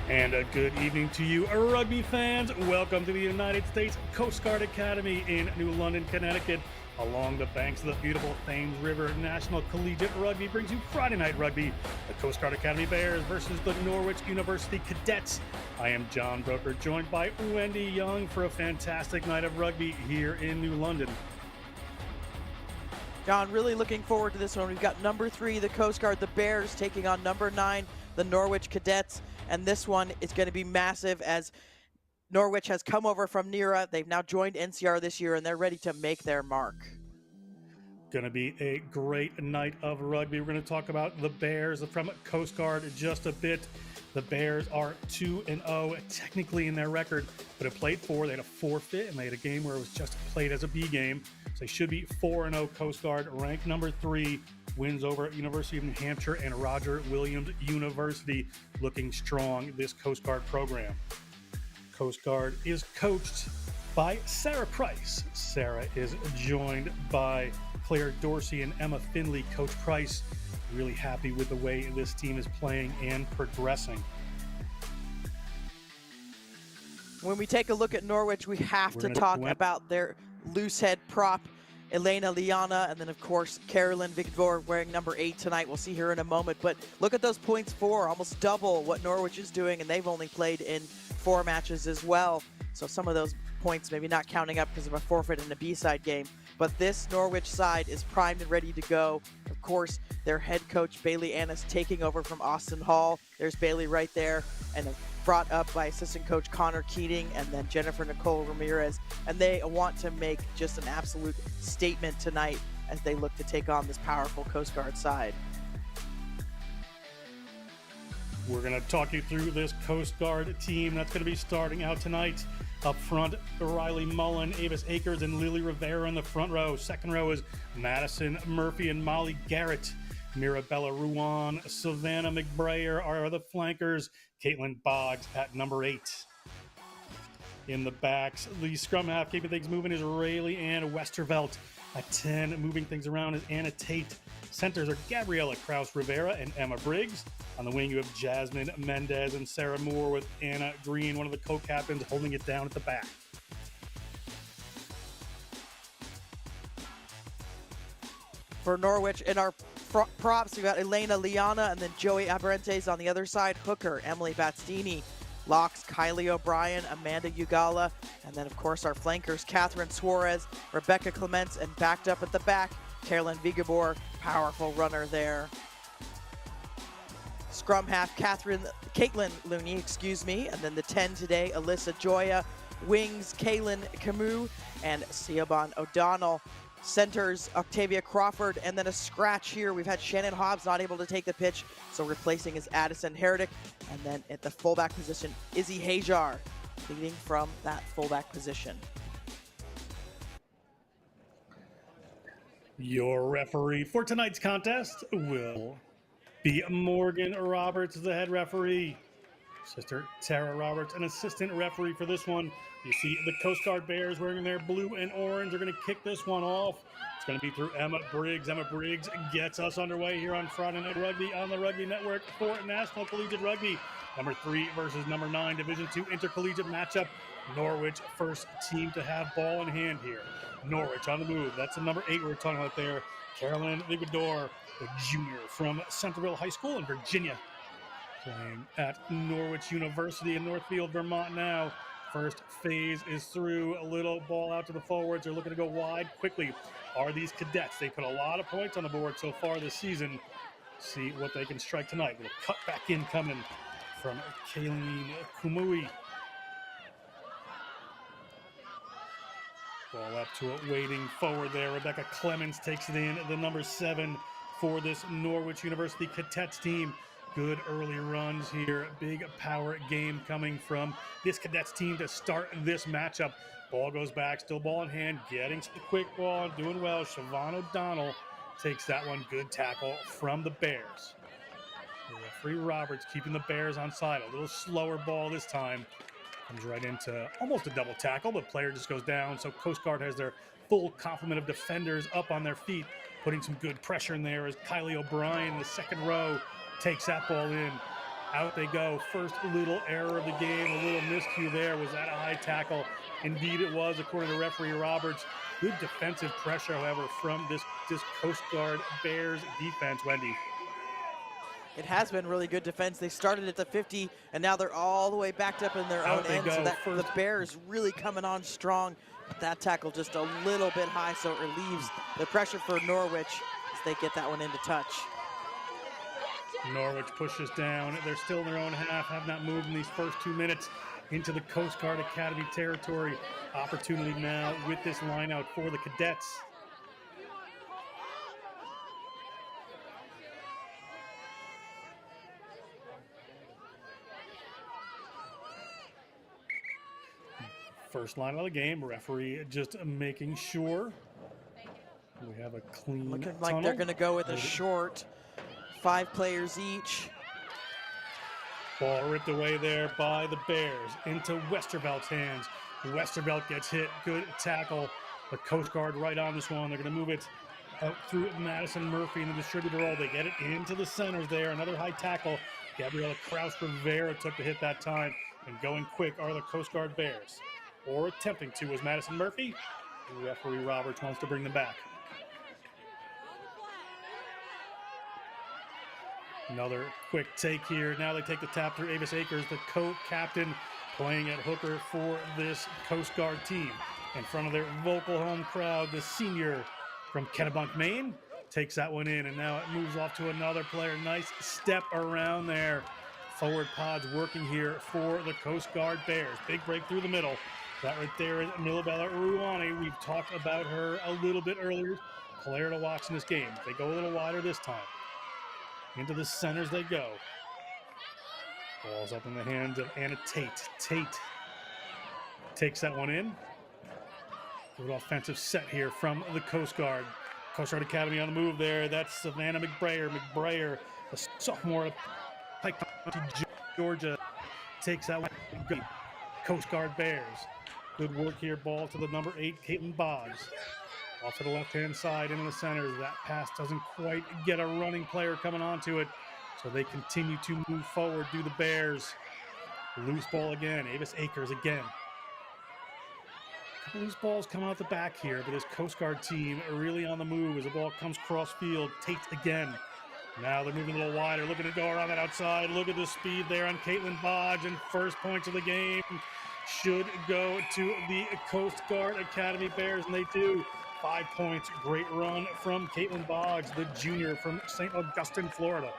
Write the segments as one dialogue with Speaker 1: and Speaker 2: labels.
Speaker 1: And a good evening to you, rugby fans. Welcome to the United States Coast Guard Academy in New London, Connecticut. Along the banks of the beautiful Thames River, National Collegiate Rugby brings you Friday Night Rugby, the Coast Guard Academy Bears versus the Norwich University Cadets. I am John Broker, joined by Wendy Young for a fantastic night of rugby here in New London.
Speaker 2: John, really looking forward to this one. We've got number 3, the Coast Guard, the Bears, taking on number 9, the Norwich Cadets. And this one is going to be massive as Norwich has come over from NERA. They've now joined NCR this year, and they're ready to make their mark.
Speaker 1: Going to be a great night of rugby. We're going to talk about the Bears from Coast Guard just a bit. The Bears are 2-0 technically in their record, but it played 4. They had a forfeit, and they had a game where it was just played as a B game. So they should be 4-0 Coast Guard, ranked number 3, wins over University of New Hampshire and Roger Williams University, looking strong, this Coast Guard program. Coast Guard is coached by Sarah Price. Sarah is joined by Claire Dorsey and Emma Finley. Coach Price really happy with the way this team is playing and progressing.
Speaker 2: When we take a look at Norwich, we have to talk about their loose head prop, Elena Liana, and then of course Carolyn Vigor wearing number 8 tonight. We'll see her in a moment, but look at those points for, almost double what Norwich is doing, and they've only played in 4 matches as well. So some of those points maybe not counting up because of a forfeit in a B-side game. But this Norwich side is primed and ready to go. Of course, their head coach, Bailey Annis, taking over from Austin Hall. There's Bailey right there, and brought up by assistant coach Connor Keating and then Jennifer Nicole Ramirez. And they want to make just an absolute statement tonight as they look to take on this powerful Coast Guard side.
Speaker 1: We're going to talk you through this Coast Guard team that's going to be starting out tonight. Up front, Riley Mullen, Avis Akers, and Lily Rivera in the front row. Second row is Madison Murphy and Molly Garrett. Mirabella Ruan, Savannah McBrayer are the flankers. Caitlin Boggs at number 8. In the backs, the scrum half keeping things moving is Rayleigh Ann Westervelt. At 10, moving things around is Anna Tate. Centers are Gabriella Krause-Rivera and Emma Briggs. On the wing, you have Jasmine Mendez and Sarah Moore with Anna Green, one of the co-captains, holding it down at the back.
Speaker 2: For Norwich, in our props, we got Elena Liana and then Joey Abarentes on the other side. Hooker, Emily Battistini. Locks, Kylie O'Brien, Amanda Ugala, and then of course our flankers, Catherine Suarez, Rebecca Clements, and backed up at the back, Carolyn Vigabor, powerful runner there. Scrum half, Caitlin Looney, and then the 10 today, Alyssa Joya, wings, Kaylin Camus, and Siobhan O'Donnell. Centers, Octavia Crawford, and then a scratch here. We've had Shannon Hobbs not able to take the pitch, so replacing is Addison Herdick. And then at the fullback position, Izzy Hajar, leading from that fullback position.
Speaker 1: Your referee for tonight's contest will be Morgan Roberts, the head referee. Sister Tara Roberts, an assistant referee for this one. You see the Coast Guard Bears wearing their blue and orange are going to kick this one off. It's going to be through Emma Briggs. Emma Briggs gets us underway here on Friday Night Rugby on the Rugby Network for National Collegiate Rugby. Number 3 versus number 9, Division II intercollegiate matchup. Norwich, first team to have ball in hand here. Norwich on the move. That's the number 8 we're talking about there. Carolyn Vigor, the junior from Centerville High School in Virginia, playing at Norwich University in Northfield, Vermont now. First phase is through. A little ball out to the forwards. They're looking to go wide quickly. Are these cadets? They put a lot of points on the board so far this season. See what they can strike tonight. Little cut back in coming from Kayleen Kumui. Ball up to it, waiting forward there. Rebecca Clemens takes it in, the number 7 for this Norwich University Cadets team. Good early runs here. Big power game coming from this Cadets team to start this matchup. Ball goes back, still ball in hand, getting to the quick ball, doing well. Siobhan O'Donnell takes that one. Good tackle from the Bears. Referee Roberts keeping the Bears on side. A little slower ball this time. Comes right into almost a double tackle, but player just goes down. So Coast Guard has their full complement of defenders up on their feet, putting some good pressure in there as Kylie O'Brien, the second row, takes that ball in. Out they go. First little error of the game, a little miscue there. Was that a high tackle? Indeed it was, according to referee Roberts. Good defensive pressure, however, from this Coast Guard Bears defense, Wendy.
Speaker 2: It has been really good defense. They started at the 50, and now they're all the way backed up in their own end. So that the Bears really coming on strong. But that tackle just a little bit high, so it relieves the pressure for Norwich as they get that one into touch.
Speaker 1: Norwich pushes down. They're still in their own half, have not moved in these first 2 minutes into the Coast Guard Academy territory. Opportunity now with this line out for the Cadets. First line of the game, referee just making sure we have a clean
Speaker 2: Looking
Speaker 1: tunnel.
Speaker 2: like they're going to go with a short, 5 players each.
Speaker 1: Ball ripped away there by the Bears into Westervelt's hands. Westervelt gets hit, good tackle. The Coast Guard right on this one. They're going to move it out through Madison Murphy in the distributor role. They get it into the centers there. Another high tackle. Gabriela Kraus-Rivera took the hit that time. And going quick are the Coast Guard Bears. Or attempting to was Madison Murphy. Referee Roberts wants to bring them back. Another quick take here. Now they take the tap through Avis Akers, the co-captain, playing at hooker for this Coast Guard team. In front of their vocal home crowd, the senior from Kennebunk, Maine, takes that one in, and now it moves off to another player. Nice step around there. Forward pods working here for the Coast Guard Bears. Big break through the middle. That right there is Milabella Ruani. We've talked about her a little bit earlier. Player to watch in this game. They go a little wider this time. Into the centers they go. Ball's up in the hands of Anna Tate. Tate takes that one in. Good offensive set here from the Coast Guard. Coast Guard Academy on the move there. That's Savannah McBrayer. McBrayer, a sophomore at Pike County, Georgia, takes that one. Good. Coast Guard Bears. Good work here. Ball to the number 8, Caitlin Boggs. Off to the left-hand side into the centers. That pass doesn't quite get a running player coming onto it. So they continue to move forward, do the Bears. Loose ball again. Avis Akers again. A couple loose balls coming out the back here, but this Coast Guard team are really on the move as the ball comes cross field. Tate again. Now they're moving a little wider, looking to go around that outside. Look at the speed there on Caitlin Boggs, and first points of the game should go to the Coast Guard Academy Bears, and they do. 5 points, great run from Caitlin Boggs, the junior from St. Augustine, Florida.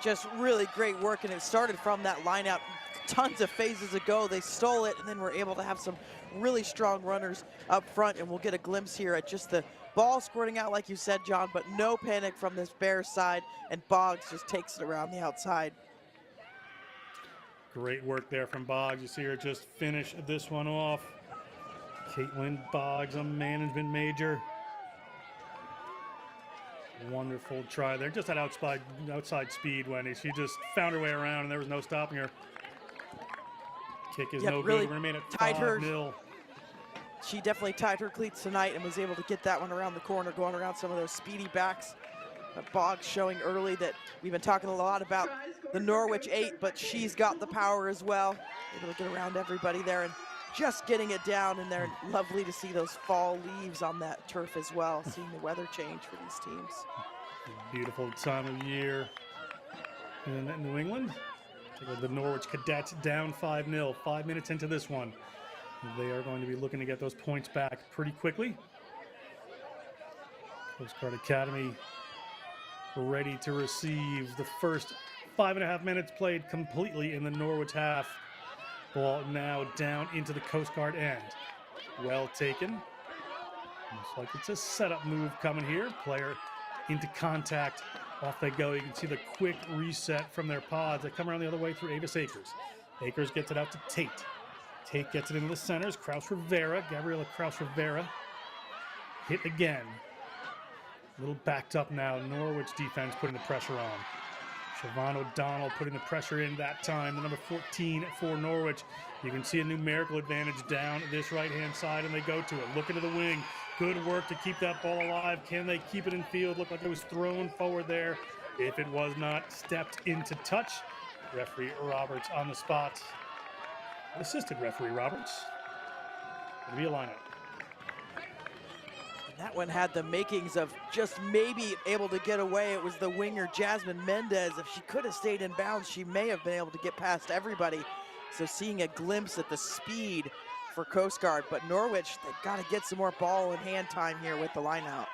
Speaker 2: Just really great work, and it started from that line out tons of phases ago. They stole it, and then were able to have some really strong runners up front, and we'll get a glimpse here at just the ball squirting out, like you said, John, but no panic from this Bears side, and Boggs just takes it around the outside.
Speaker 1: Great work there from Boggs. You see her just finish this one off. Caitlin Boggs, a management major. Wonderful try there. Just that outside speed, Wendy. She just found her way around, and there was no stopping her. Kick is no
Speaker 2: really
Speaker 1: good. We remain at 5-0.
Speaker 2: She definitely tied her cleats tonight and was able to get that one around the corner, going around some of those speedy backs. Boggs showing early that we've been talking a lot about the Norwich 8, but she's got the power as well. Able to get around everybody there and just getting it down in there. Lovely to see those fall leaves on that turf as well, seeing the weather change for these teams.
Speaker 1: Beautiful time of year in New England. The Norwich Cadets down 5-0, 5 minutes into this one. They are going to be looking to get those points back pretty quickly. Coast Guard Academy ready to receive the first 5.5 minutes played completely in the Norwich half. Ball now down into the Coast Guard end. Well taken. Looks like it's a setup move coming here. Player into contact. Off they go. You can see the quick reset from their pods. They come around the other way through Avis Akers. Akers gets it out to Tate. Tate gets it into the centers. Kraus-Rivera, Gabriela Kraus-Rivera. Hit again. A little backed up now. Norwich defense putting the pressure on. Siobhan O'Donnell putting the pressure in that time. The number 14 for Norwich. You can see a numerical advantage down this right-hand side, and they go to it. Look into the wing. Good work to keep that ball alive. Can they keep it in field? Looked like it was thrown forward there if it was not stepped into touch. Referee Roberts on the spot. Assistant referee Roberts. It'll be a lineup.
Speaker 2: And that one had the makings of just maybe able to get away. It was the winger Jasmine Mendez. If she could have stayed in bounds, she may have been able to get past everybody. So seeing a glimpse at the speed for Coast Guard, but Norwich, they've got to get some more ball and hand time here with the lineout.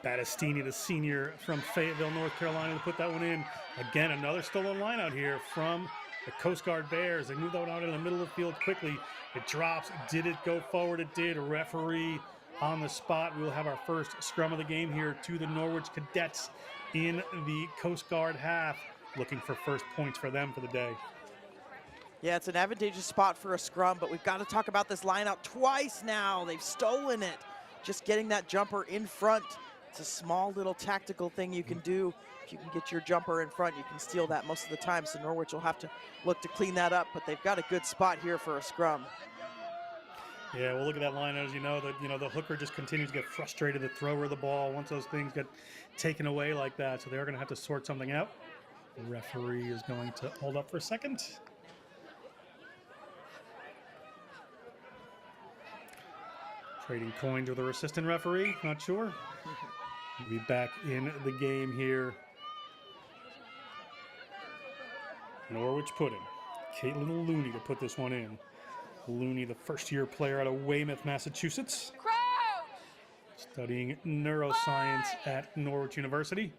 Speaker 1: Battistini, the senior from Fayetteville, North Carolina, to put that one in. Again, another stolen line out here from the Coast Guard Bears. They move that one out in the middle of the field quickly. It drops. Did it go forward? It did. A referee on the spot. We will have our first scrum of the game here to the Norwich Cadets in the Coast Guard half. Looking for first points for them for the day.
Speaker 2: Yeah, it's an advantageous spot for a scrum, but we've got to talk about this lineout twice now. They've stolen it. Just getting that jumper in front. It's a small little tactical thing you can do. If you can get your jumper in front, you can steal that most of the time. So Norwich will have to look to clean that up, but they've got a good spot here for a scrum.
Speaker 1: Yeah, well, look at that line. As you know, the hooker just continues to get frustrated. The thrower of the ball, once those things get taken away like that, so they're going to have to sort something out. The referee is going to hold up for a second. Trading coins with our assistant referee, not sure. We'll be back in the game here. Norwich Pudding. Caitlin Looney to put this one in. Looney, the first-year player out of Weymouth, Massachusetts. Crouch! Studying neuroscience at Norwich University.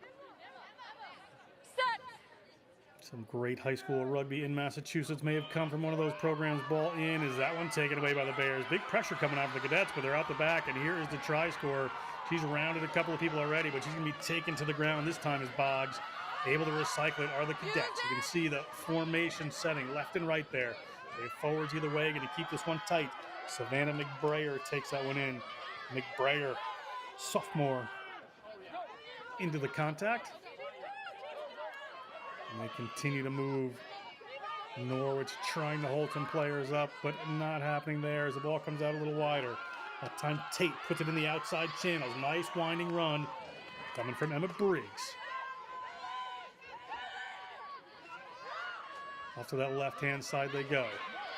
Speaker 1: Some great high school rugby in Massachusetts may have come from one of those programs. Ball in. Is that one taken away by the Bears? Big pressure coming out of the Cadets, but they're out the back, and here is the try scorer. She's rounded a couple of people already, but she's going to be taken to the ground. This time is Boggs. Able to recycle it are the Cadets. You can see the formation setting left and right there. They forwards either way, going to keep this one tight. Savannah McBrayer takes that one in. McBrayer, sophomore, into the contact. And they continue to move. Norwich trying to hold some players up, but not happening there as the ball comes out a little wider. That time Tate puts it in the outside channels. Nice winding run coming from Emma Briggs. Off to that left-hand side they go.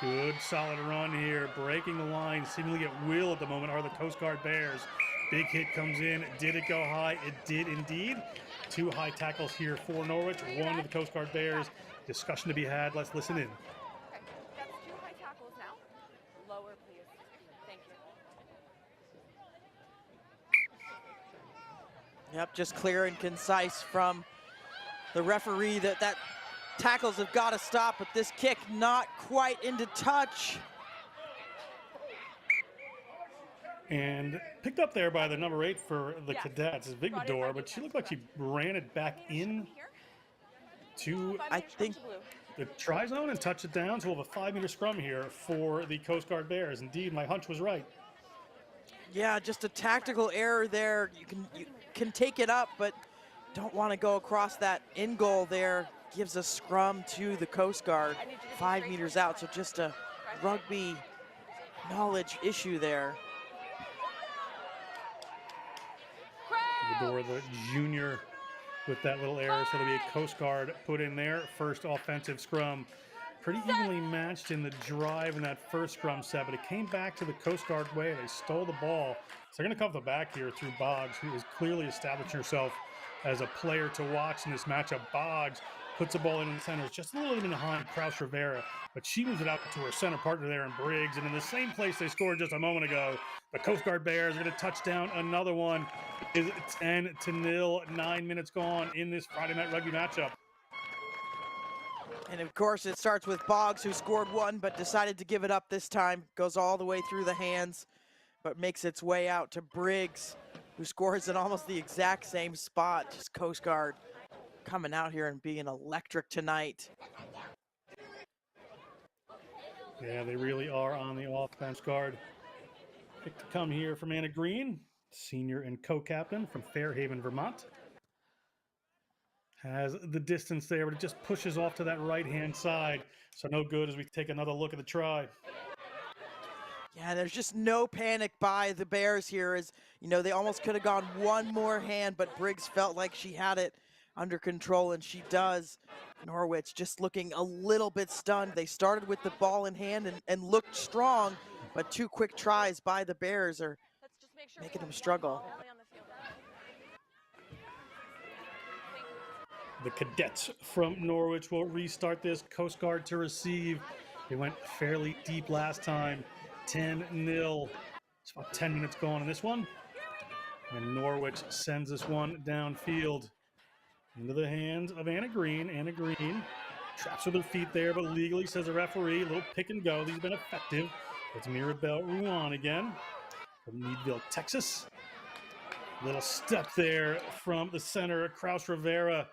Speaker 1: Good solid run here. Breaking the line seemingly at will at the moment are the Coast Guard Bears. Big hit comes in. Did it go high? It did indeed. Two high tackles here for Norwich, one to the Coast Guard Bears. Discussion to be had. Let's listen in.
Speaker 3: Okay, that's two high tackles now. Lower, please. Thank you.
Speaker 2: Yep, just clear and concise from the referee that tackles have got to stop, but this kick not quite into touch.
Speaker 1: And picked up there by the number 8 for the Cadets is Victor, but she looked like she ran it back in to,
Speaker 2: I think,
Speaker 1: the try zone and touched it down. So we'll have a 5-meter scrum here for the Coast Guard Bears. Indeed, my hunch was right.
Speaker 2: Yeah, just a tactical error there. You can take it up, but don't want to go across that end goal there. Gives a scrum to the Coast Guard 5 meters out, so just a rugby knowledge issue there.
Speaker 1: Vidor, the junior, with that little error, so there'll be a Coast Guard put in there. First offensive scrum. Pretty evenly matched in the drive in that first scrum set, but it came back to the Coast Guard way. They stole the ball. So they're going to come off the back here through Boggs, who has clearly established herself as a player to watch in this matchup. Boggs puts the ball in the center. It's just a little bit behind Kraus Rivera, but she moves it out to her center partner there in Briggs. And in the same place they scored just a moment ago, the Coast Guard Bears are going to touch down another one. Is 10-0, 9 minutes gone in this Friday Night Rugby matchup.
Speaker 2: And of course, it starts with Boggs, who scored one, but decided to give it up this time. Goes all the way through the hands, but makes its way out to Briggs, who scores in almost the exact same spot. Just Coast Guard coming out here and being electric tonight.
Speaker 1: Yeah, they really are on the offense guard. Pick to come here from Anna Green, senior and co-captain from Fairhaven, Vermont. Has the distance there, but it just pushes off to that right-hand side. So no good as we take another look at the try.
Speaker 2: Yeah, there's just no panic by the Bears here. As you know, they almost could have gone one more hand, but Briggs felt like she had it under control, and she does. Norwich just looking a little bit stunned. They started with the ball in hand and looked strong, but 2 quick tries by the Bears are
Speaker 3: Let's just make sure
Speaker 2: making
Speaker 3: we
Speaker 2: them
Speaker 3: have one
Speaker 2: struggle.
Speaker 3: ball only on the field.
Speaker 1: The cadets from Norwich will restart this. Coast Guard to receive. They went fairly deep last time. 10-0. It's about 10 minutes gone in this one. And Norwich sends this one downfield into the hands of Anna Green. Anna Green traps with her feet there, but legally, says the referee. A little pick and go. These have been effective. It's Mirabelle Ruan again from Meadville, Texas. Little step there from the center, Kraus Rivera.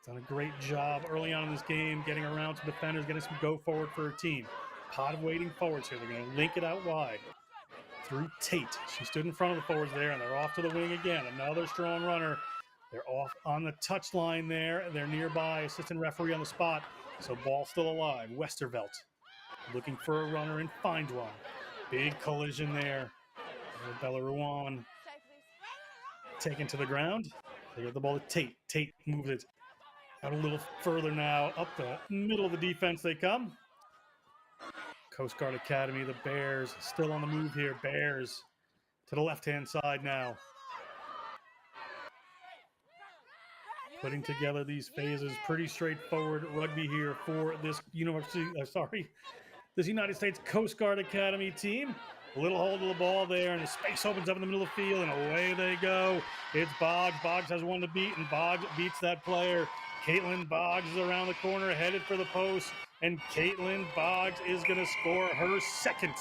Speaker 1: Done a great job early on in this game, getting around to defenders, getting some go forward for her team. Pot of waiting forwards here. They're going to link it out wide through Tate. She stood in front of the forwards there, and they're off to the wing again. Another strong runner. They're off on the touchline there. They're nearby. Assistant referee on the spot. So ball still alive. Westervelt looking for a runner and finds one. Big collision there. Bella Ruan taken to the ground. They get the ball to Tate. Tate moves it out a little further now. Up the middle of the defense they come. Coast Guard Academy, the Bears still on the move here. Bears to the left-hand side now. Putting together these phases. Pretty straightforward rugby here for this this United States Coast Guard Academy team. A little hold of the ball there, and the space opens up in the middle of the field, and away they go. It's Boggs. Boggs has one to beat, and Boggs beats that player. Caitlin Boggs is around the corner, headed for the post, and Caitlin Boggs is going to score her second.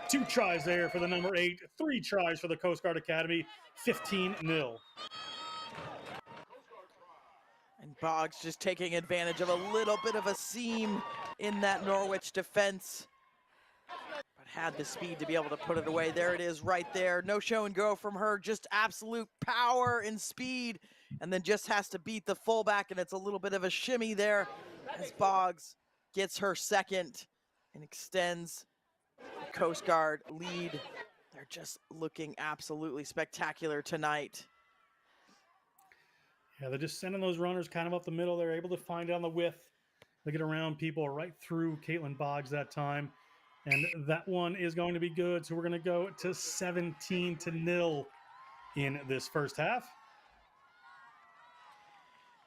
Speaker 1: 2 tries there for the number 8, 3 tries for the Coast Guard Academy, 15-0.
Speaker 2: And Boggs just taking advantage of a little bit of a seam in that Norwich defense, but had the speed to be able to put it away. There it is right there. No show and go from her, just absolute power and speed, and then just has to beat the fullback, and it's a little bit of a shimmy there as Boggs gets her second and extends the Coast Guard lead. They're just looking absolutely spectacular tonight.
Speaker 1: Yeah, they're just sending those runners kind of up the middle. They're able to find it on the width. They get around people right through Caitlin Boggs that time. And that one is going to be good. So we're going to go to 17-0 in this first half.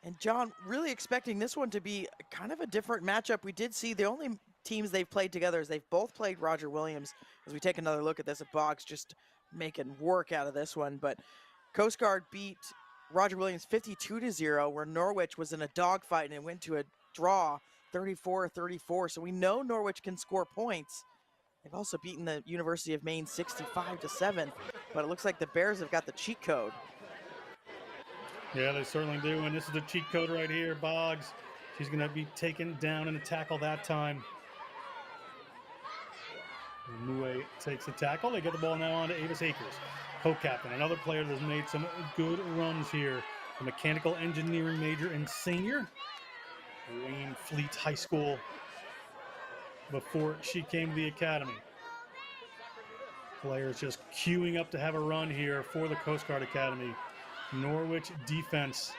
Speaker 2: And John, really expecting this one to be kind of a different matchup. We did see the only teams they've played together is they've both played Roger Williams. As we take another look at this, Boggs just making work out of this one. But Coast Guard beat Roger Williams 52-0, where Norwich was in a dogfight and it went to a draw 34-34. So we know Norwich can score points. They've also beaten the University of Maine 65-7, but it looks like the Bears have got the cheat code.
Speaker 1: Yeah, they certainly do. And this is the cheat code right here. Boggs, she's going to be taken down in a tackle that time. Mue takes the tackle. They get the ball now on to Avis Akers, co-captain, another player that's made some good runs here. A mechanical engineering major and senior. Wayne Fleet High School before she came to the academy. Players just queuing up to have a run here for the Coast Guard Academy. Norwich defense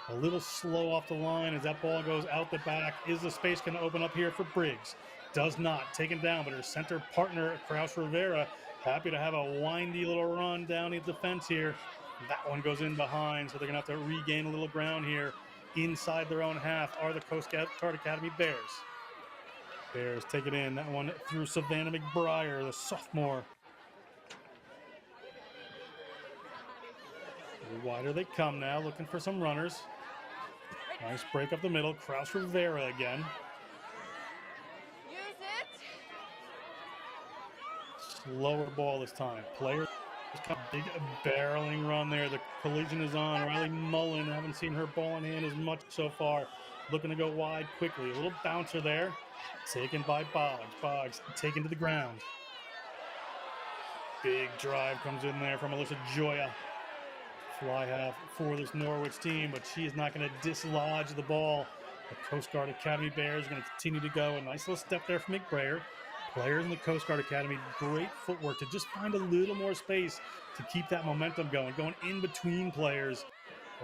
Speaker 1: a little slow off the line as that ball goes out the back. Is the space going to open up here for Briggs? Does not. Taken down, but her center partner, Kraus Rivera, happy to have a windy little run down the defense here. That one goes in behind, so they're going to have to regain a little ground here. Inside their own half are the Coast Guard Academy Bears. Bears take it in. That one through Savannah McBriar, the sophomore. Wider they come now, looking for some runners. Nice break up the middle. Kraus Rivera again.
Speaker 3: Use it.
Speaker 1: Slower ball this time. Players come big barreling run there. The collision is on. Riley Mullen, I haven't seen her ball in hand as much so far. Looking to go wide quickly. A little bouncer there. Taken by Boggs. Boggs taken to the ground. Big drive comes in there from Alyssa Joya. Fly half for this Norwich team, but she is not going to dislodge the ball. The Coast Guard Academy Bears are going to continue to go. A nice little step there from McBrayer. Players in the Coast Guard Academy, great footwork to just find a little more space to keep that momentum going in between players.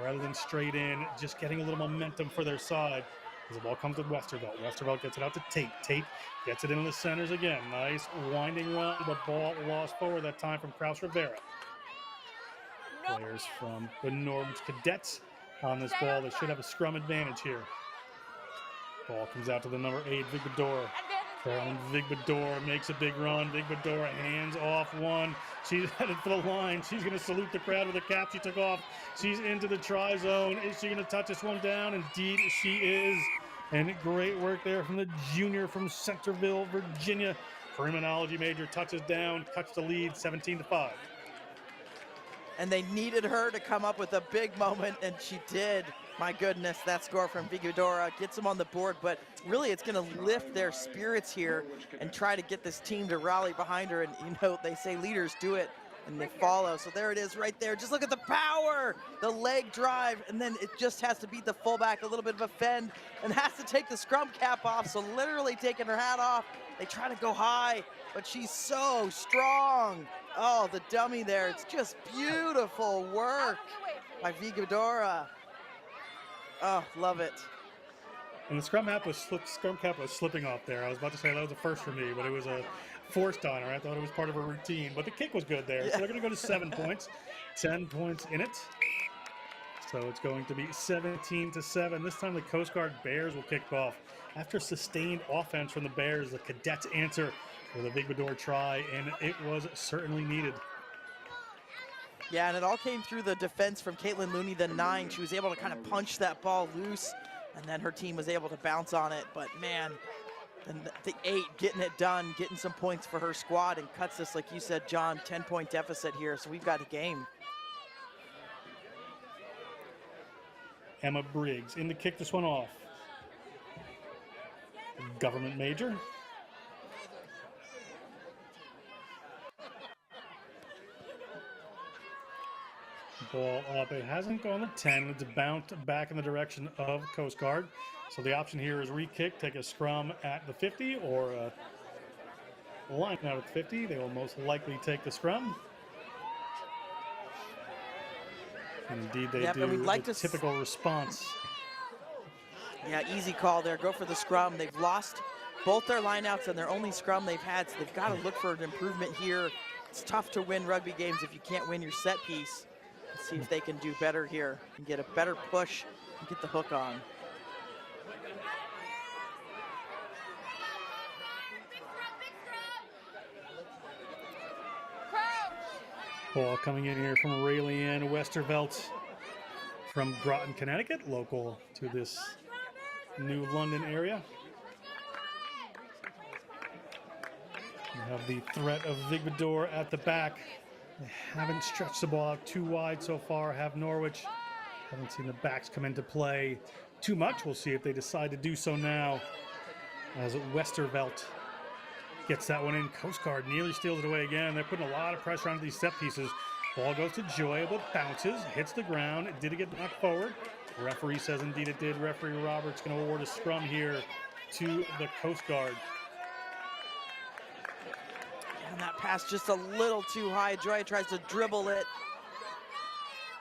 Speaker 1: rather than straight in, just getting a little momentum for their side. As the ball comes with Westervelt. Westervelt gets it out to Tate. Tate gets it into the centers again. Nice winding run, but ball lost forward that time from Kraus Rivera. Players from the Norwich Cadets on this ball. They should have a scrum advantage here. Ball comes out to the number 8, Vigbadora. Carolyn Vigbadora makes a big run. Vigbadora hands off one. She's headed for the line. She's going to salute the crowd with a cap. She took off. She's into the try zone. Is she going to touch this one down? Indeed, she is. And great work there from the junior from Centerville, Virginia. Criminology major touches down, cuts the lead 17-5.
Speaker 2: And they needed her to come up with a big moment, and she did. My goodness, that score from Vigbadora gets them on the board, but really it's going to lift their spirits here and try to get this team to rally behind her. And, you know, they say leaders do it, and they follow. So there it is right there. Just look at the power, the leg drive, and then it just has to beat the fullback, a little bit of a fend, and has to take the scrum cap off. So literally taking her hat off. They try to go high, but she's so strong. Oh, the dummy there. It's just beautiful work by Vigbadora. Oh, love it.
Speaker 1: And the scrum cap was slipping off there. I was about to say that was a first for me, but it was a forced on her. I thought it was part of a routine, but the kick was good there. Yeah. So they're going to go to 7 points, 10 points in it. So it's going to be 17-7. This time the Coast Guard Bears will kick off. After sustained offense from the Bears, the Cadets answer with a Vigbadora try, and it was certainly needed.
Speaker 2: Yeah, and it all came through the defense from Caitlin Looney, the 9. She was able to kind of punch that ball loose, and then her team was able to bounce on it. But, man, the 8 getting it done, getting some points for her squad, and cuts this, like you said, John, 10-point deficit here. So we've got a game.
Speaker 1: Emma Briggs in to kick this one off. Government major. Ball up. It hasn't gone to 10. It's bounced back in the direction of Coast Guard. So the option here is re-kick, take a scrum at the 50 or a line out at the 50. They will most likely take the scrum. And indeed, they do. And like the typical response.
Speaker 2: Yeah, easy call there. Go for the scrum. They've lost both their lineouts and their only scrum they've had, so they've got to look for an improvement here. It's tough to win rugby games if you can't win your set piece. Let's see if they can do better here and get a better push and get the hook on.
Speaker 1: Ball coming in here from Raelianne Westervelt from Groton, Connecticut, local to this New London area. We have the threat of Vigbadora at the back. They haven't stretched the ball out too wide so far, have Norwich. Haven't seen the backs come into play too much. We'll see if they decide to do so now as Westervelt gets that one in. Coast Guard nearly steals it away again. They're putting a lot of pressure onto these set pieces. Ball goes to Joya, but bounces, hits the ground. Did it get knocked forward? The referee says indeed it did. Referee Roberts going to award a scrum here to the Coast Guard.
Speaker 2: And that pass just a little too high. Joya tries to dribble it.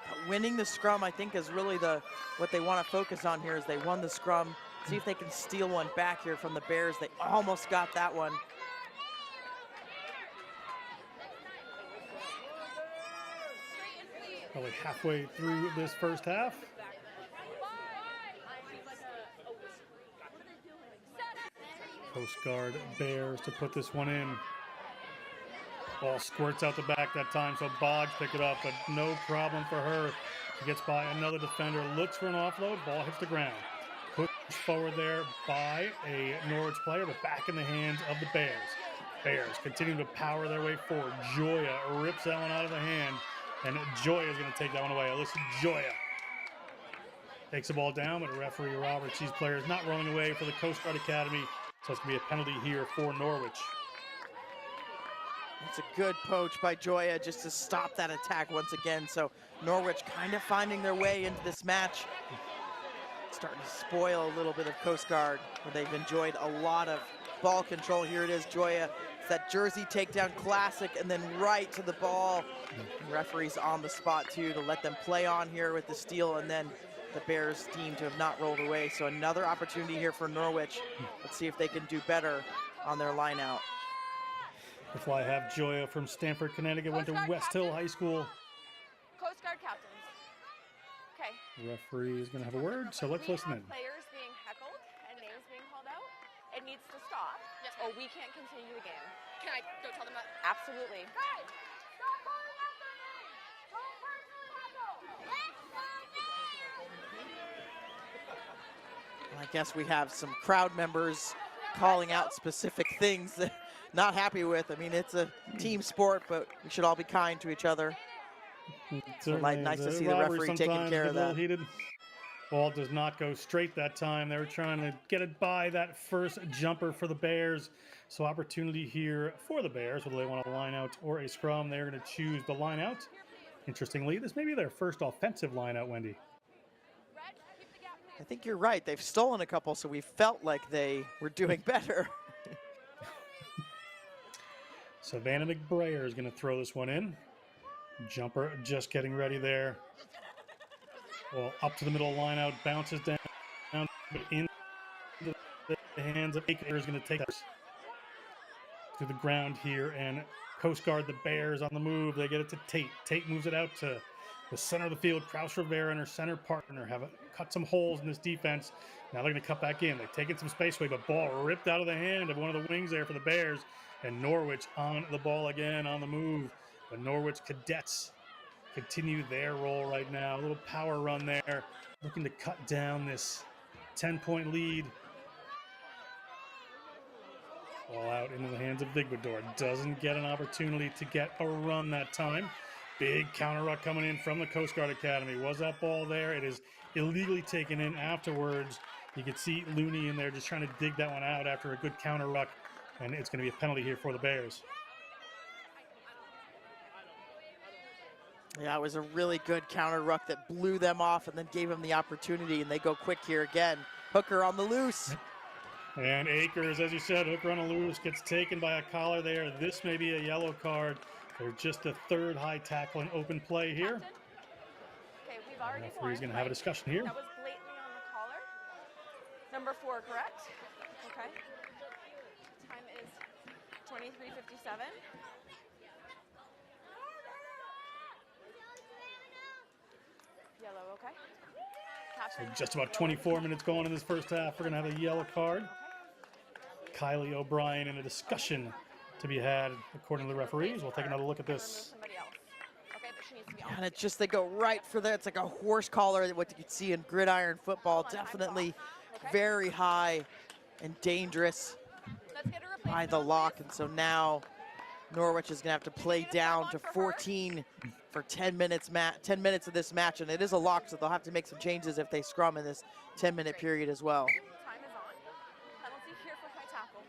Speaker 2: But winning the scrum, I think, is really what they want to focus on here. Is they won the scrum. See if they can steal one back here from the Bears. They almost got that one.
Speaker 1: Probably halfway through this first half. Coast Guard Bears to put this one in. Ball squirts out the back that time, so Boggs pick it up, but no problem for her. She gets by another defender, looks for an offload, ball hits the ground. Pushed forward there by a Norwich player, but back in the hands of the Bears. Bears continue to power their way forward. Joya rips that one out of the hand, and Joya is going to take that one away. Alyssa Joya takes the ball down, but referee Roberts, these players not rolling away for the Coast Guard Academy, so it's going to be a penalty here for Norwich.
Speaker 2: It's a good poach by Joya just to stop that attack once again. So Norwich kind of finding their way into this match. Starting to spoil a little bit of Coast Guard, where they've enjoyed a lot of ball control. Here it is, Joya It's that jersey takedown classic, and then right to the ball. And referee's on the spot too to let them play on here with the steal, and then the Bears team to have not rolled away. So another opportunity here for Norwich. Let's see if they can do better on their line out.
Speaker 1: The Fly half Joya from Stamford, Connecticut, went to West Hill High School.
Speaker 3: Coast Guard captains. Okay.
Speaker 1: Referee is going to have a word, so let's listen in.
Speaker 3: Players being heckled and names being called out. It needs to stop, or we can't continue the game.
Speaker 4: Can I go tell them that?
Speaker 3: Absolutely.
Speaker 4: Hey! Stop going after me! Don't personally heckle!
Speaker 2: I guess we have some crowd members calling out specific things that not happy with. I mean, it's a team sport, but we should all be kind to each other. So nice to see the referee taking care of that.
Speaker 1: Heated. Ball does not go straight that time. They were trying to get it by that first jumper for the Bears. So opportunity here for the Bears, whether they want a line out or a scrum. They're going to choose the line out. Interestingly, this may be their first offensive line out, Wendy.
Speaker 2: I think you're right. They've stolen a couple, so we felt like they were doing better.
Speaker 1: Savannah McBrayer is going to throw this one in. Jumper just getting ready there. Well, up to the middle line out, bounces down, but into the hands of Akers, going to take that to the ground here, and Coast Guard, the Bears on the move. They get it to Tate. Tate moves it out to the center of the field. Kraus Rivera and her center partner have cut some holes in this defense. Now they're going to cut back in. They've taken some space away, but ball ripped out of the hand of one of the wings there for the Bears, and Norwich on the ball again on the move. The Norwich Cadets continue their roll right now. A little power run there, looking to cut down this 10-point lead. All out into the hands of Vigvidor. Doesn't get an opportunity to get a run that time. Big counter ruck coming in from the Coast Guard Academy. Was that ball there? It is illegally taken in afterwards. You can see Looney in there just trying to dig that one out after a good counter ruck, and it's going to be a penalty here for the Bears.
Speaker 2: Yeah, it was a really good counter ruck that blew them off and then gave them the opportunity, and they go quick here again. Hooker on the loose.
Speaker 1: And Akers, as you said, Hooker on the loose, gets taken by a collar there. This may be a yellow card. They're just the third high tackle in open play here.
Speaker 3: Okay, we've already
Speaker 1: The referee's going to have a discussion here.
Speaker 3: That was blatantly on the collar. Number 4, correct? Okay. Time is 23:57. Yellow, okay.
Speaker 1: So just about 24 minutes going in this first half. We're going to have a yellow card. Kylie O'Brien in a discussion to be had according to the referees. We'll take another look at this.
Speaker 2: And it's just, they go right for that. It's like a horse collar, what you could see in gridiron football. Definitely very high and dangerous by the lock. And so now Norwich is going to have to play down to 14 for 10 minutes of this match, and it is a lock, so they'll have to make some changes if they scrum in this 10-minute period as well.
Speaker 3: Time is on. Penalty here for high tackle.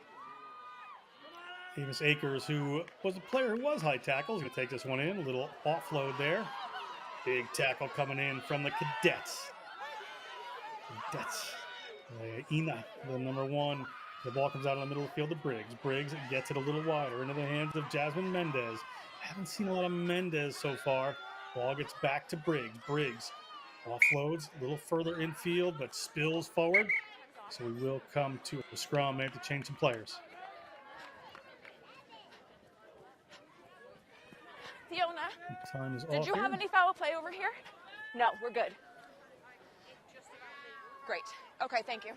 Speaker 1: Amos Akers, who was a player who was high tackle, is going to take this one in. A little offload there. Big tackle coming in from the Cadets. Ina, the number 1. The ball comes out in the middle of the field to Briggs. Briggs gets it a little wider into the hands of Jasmine Mendez. Haven't seen a lot of Mendez so far. Ball gets back to Briggs. Briggs offloads a little further infield, but spills forward. So we will come to a scrum. They have to change some players.
Speaker 3: Fiona,
Speaker 1: Time is
Speaker 3: did
Speaker 1: off
Speaker 3: you have
Speaker 1: here.
Speaker 3: any foul play over here? No, we're good. Great. Okay, thank you.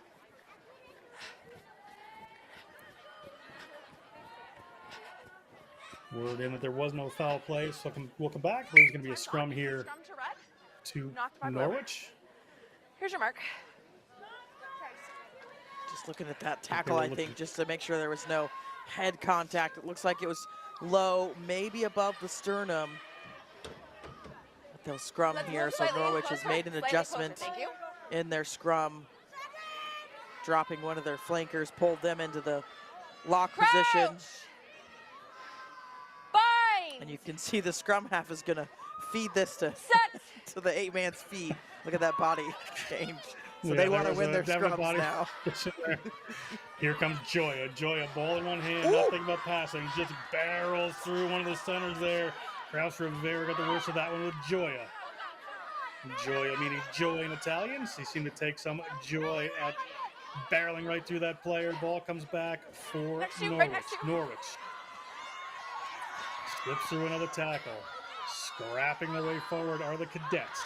Speaker 1: Word in that there was no foul play, so we'll come back. There's going to be a scrum here
Speaker 3: Scrum to red.
Speaker 1: to
Speaker 3: Knocked by
Speaker 1: Norwich.
Speaker 3: Here's your mark.
Speaker 2: Just looking at that tackle, I think, just to make sure there was no head contact. It looks like it was low, maybe above the sternum. But they'll scrum here, so Norwich has made an adjustment in their scrum, dropping one of their flankers, pulled them into the lock position. And you can see the scrum half is going to feed this to, to the 8-man speed. Look at that body change. So they want to
Speaker 1: there was
Speaker 2: win
Speaker 1: a
Speaker 2: their
Speaker 1: definite
Speaker 2: scrums
Speaker 1: body
Speaker 2: now.
Speaker 1: position there. Here comes Joya. Joya, ball in one hand,
Speaker 2: Ooh.
Speaker 1: nothing but passing. Just barrels through one of the centers there. Kraus Rivera got the worst of that one with Joya. Joya meaning joy in Italian. She seemed to take some joy at barreling right through that player. Ball comes back for
Speaker 3: Next to you, right
Speaker 1: Norwich.
Speaker 3: next to you.
Speaker 1: Norwich slips through another tackle. Scrapping their way forward are the Cadets.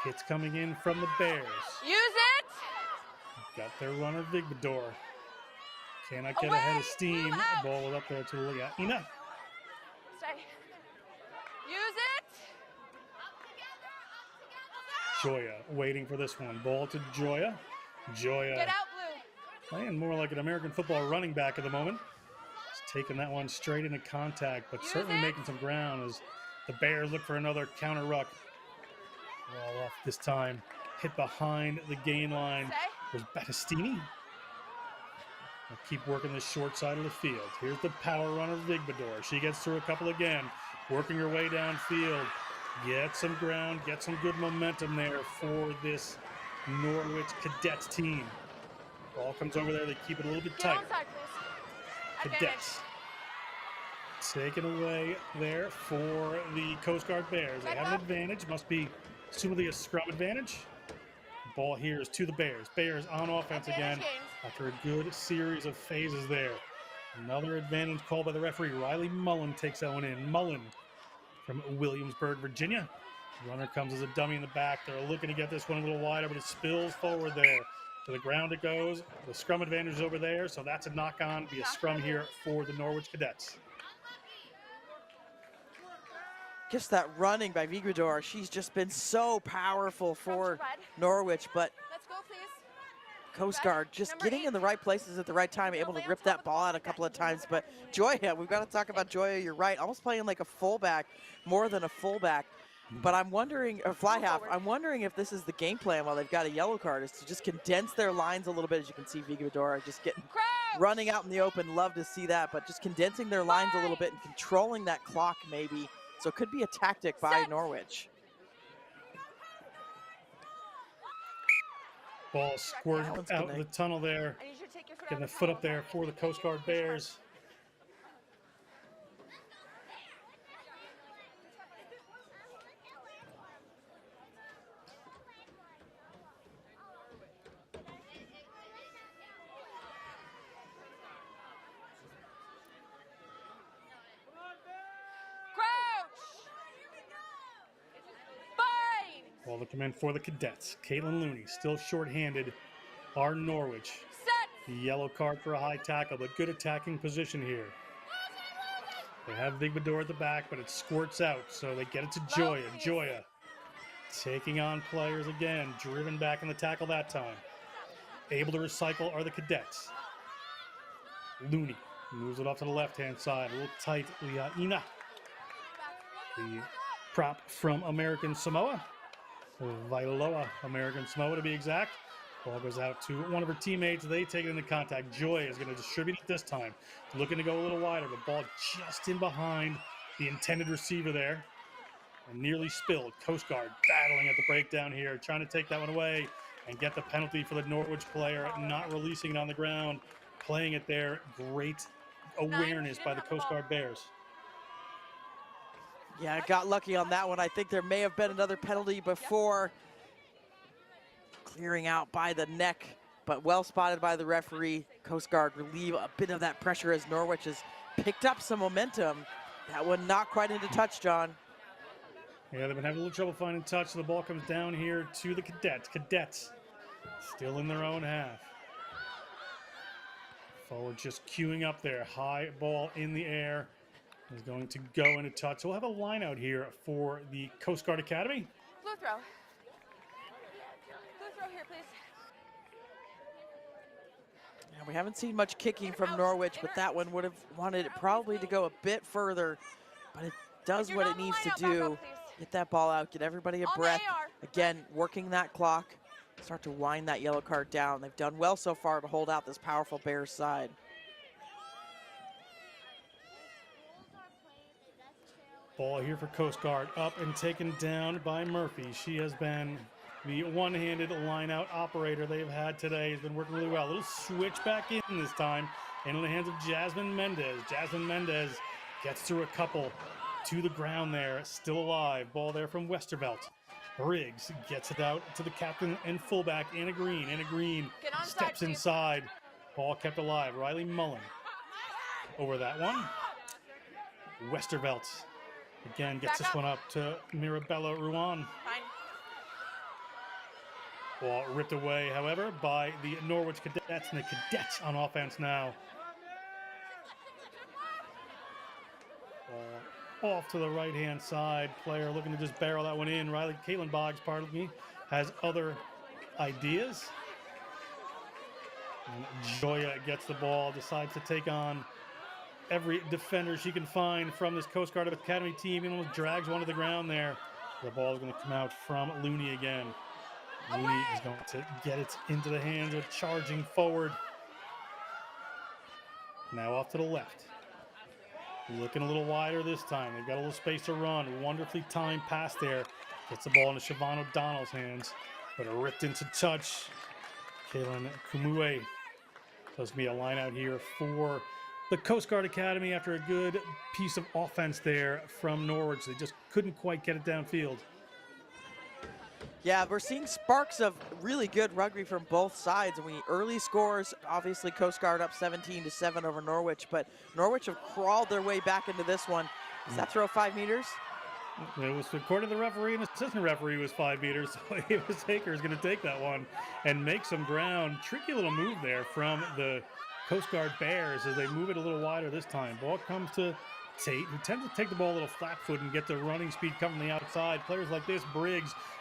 Speaker 1: Hits coming in from the Bears.
Speaker 3: Use it.
Speaker 1: Got their runner Vigdor. Cannot get
Speaker 3: Away,
Speaker 1: ahead of steam.
Speaker 3: move out.
Speaker 1: Ball was up there to Liaina.
Speaker 3: Stay. Use it.
Speaker 1: Joya waiting for this one. Ball to Joya. Joya
Speaker 3: Get out, Blue.
Speaker 1: playing more like an American football running back at the moment. He's taking that one straight into contact, but
Speaker 3: Use
Speaker 1: certainly
Speaker 3: it.
Speaker 1: making some ground as the Bears look for another counter ruck. Ball off this time. Hit behind the gain line.
Speaker 3: Stay.
Speaker 1: Was Battistini. They'll keep working the short side of the field. Here's the power runner, Vigdor. She gets through a couple again, working her way downfield. Get some ground, get some good momentum there for this Norwich Cadets team. Ball comes over there, they keep it a little bit
Speaker 3: Get
Speaker 1: tighter.
Speaker 3: onside, please.
Speaker 1: Cadets taken away there for the Coast Guard Bears. They have an advantage, must be assumably a scrum advantage. Ball here is to the Bears. Bears on offense again after a good series of phases there. Another advantage called by the referee. Riley Mullen takes that one in. Mullen from Williamsburg, Virginia. Runner comes as a dummy in the back. They're looking to get this one a little wider, but it spills forward there. To the ground it goes. The scrum advantage is over there, so that's a knock-on. Be a scrum here for the Norwich Cadets.
Speaker 2: Just that running by Vigdor, she's just been so powerful for Norwich, but
Speaker 3: Let's go, please.
Speaker 2: Coast Guard just
Speaker 3: Number
Speaker 2: getting
Speaker 3: 8.
Speaker 2: in the right places at the right time, able to rip that ball out a couple of times. But Joya, we've got to talk about Joya, you're right, almost playing like a fullback, more than a fullback. But I'm wondering, or fly half, I'm wondering if this is the game plan while they've got a yellow card, is to just condense their lines a little bit. As you can see, Vigdor just getting running out in the open, love to see that, but just condensing their lines a little bit and controlling that clock maybe. So it could be a tactic by Norwich.
Speaker 1: Ball squirted out of the tunnel there.
Speaker 3: I need you to take your foot out
Speaker 1: Getting
Speaker 3: of
Speaker 1: the
Speaker 3: the
Speaker 1: foot
Speaker 3: tunnel.
Speaker 1: up there for the Coast Guard Bears. Ball to come in for the Cadets. Caitlin Looney still shorthanded. Are Norwich. The yellow card for a high tackle, but good attacking position here. They have Vigdor at the back, but it squirts out, so they get it to Joya. Joya taking on players again, driven back in the tackle that time. Able to recycle are the Cadets. Looney moves it off to the left-hand side, a little tight. Liaina, the prop from American Samoa. Vailoa, American Samoa to be exact. Ball goes out to one of her teammates. They take it into contact. Joy is going to distribute it this time. Looking to go a little wider, but ball just in behind the intended receiver there. And nearly spilled. Coast Guard battling at the breakdown here, trying to take that one away and get the penalty for the Norwich player, not releasing it on the ground, playing it there. Great awareness by the Coast Guard Bears.
Speaker 2: Yeah, got lucky on that one. I think there may have been another penalty before. Clearing out by the neck, but well spotted by the referee. Coast Guard relieve a bit of that pressure as Norwich has picked up some momentum. That one not quite into touch, John.
Speaker 1: Yeah, they've been having a little trouble finding touch, so the ball comes down here to the Cadets. Cadets still in their own half. Forward just queuing up there. High ball in the air is going to go into touch. So we'll have a line out here for the Coast Guard Academy.
Speaker 3: Blue throw. Blue throw here, please.
Speaker 2: Yeah, we haven't seen much kicking from Norwich, but that one would have wanted it probably to go a bit further, but it does what it needs to do. Get that ball out, get everybody a breath. Again, working that clock, start to wind that yellow card down. They've done well so far to hold out this powerful Bears side.
Speaker 1: Ball here for Coast Guard, up and taken down by Murphy. She has been The one-handed line-out operator they've had today has been working really well. A little switch back in this time, and in the hands of Jasmine Mendez. Jasmine Mendez gets through a couple to the ground there, still alive. Ball there from Westervelt. Briggs gets it out to the captain and fullback, Anna Green. Anna Green steps inside. Ball kept alive. Riley Mullen over that one. Westervelt again gets this one up to Mirabella Ruan. Ball ripped away, however, by the Norwich Cadets, and the Cadets on offense now. Ball off to the right-hand side. Player looking to just barrel that one in. Caitlin Boggs, pardon me, has other ideas. And Joya gets the ball, decides to take on every defender she can find from this Coast Guard Academy team. And almost drags one to the ground there. The ball is going to come out from Looney again. Looney is going to get it into the hands of charging forward. Now off to the left. Looking a little wider this time. They've got a little space to run. Wonderfully timed pass there. Gets the ball into Siobhan O'Donnell's hands. But ripped into touch. Kaylin Kumue. Supposed to be a line out here for the Coast Guard Academy after a good piece of offense there from Norwich. They just couldn't quite get it downfield.
Speaker 2: Yeah, we're seeing sparks of really good rugby from both sides. And early scores, obviously Coast Guard up 17-7 over Norwich, but Norwich have crawled their way back into this one. Does that throw 5 meters?
Speaker 1: It was, according to the referee and assistant referee, was 5 meters. So Ava Saker is going to take that one and make some ground. Tricky little move there from the Coast Guard Bears as they move it a little wider this time. Ball comes to Tate, who tends to take the ball a little flat foot and get the running speed coming from the outside. Players like this,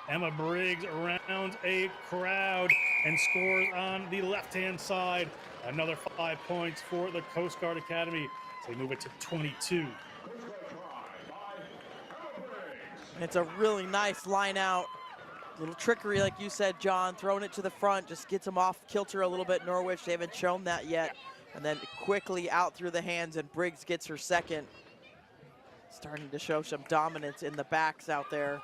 Speaker 1: Emma Briggs rounds a crowd and scores on the left-hand side. Another 5 points for the Coast Guard Academy. So they move it to 22.
Speaker 2: It's a really nice line out. Little trickery, like you said, John, throwing it to the front, just gets them off kilter a little bit. Norwich, they haven't shown that yet. And then quickly out through the hands, and Briggs gets her second. Starting to show some dominance in the backs out there.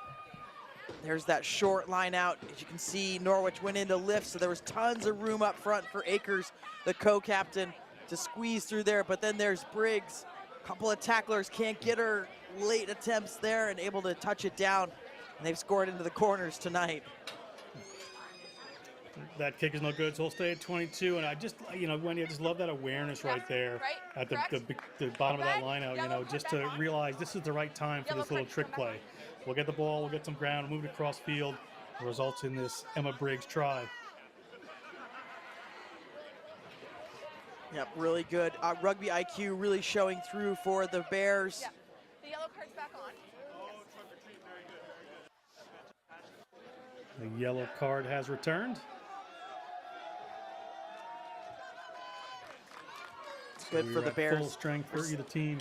Speaker 2: There's that short line out. As you can see, Norwich went into lift, so there was tons of room up front for Akers, the co-captain, to squeeze through there. But then there's Briggs. A couple of tacklers can't get her. Late attempts there and able to touch it down. And they've scored into the corners tonight.
Speaker 1: That kick is no good, so we'll stay at 22. And I just, Wendy, I just love that awareness right there at the bottom of that line out, just to realize this is the right time for this little trick play. We'll get the ball, we'll get some ground, move it across field. It results in this Emma Briggs try.
Speaker 2: Yep, really good. Rugby IQ really showing through for the Bears.
Speaker 3: Yeah. The yellow card's back on.
Speaker 1: The yellow card has returned.
Speaker 2: Good for the Bears.
Speaker 1: Full strength for either team.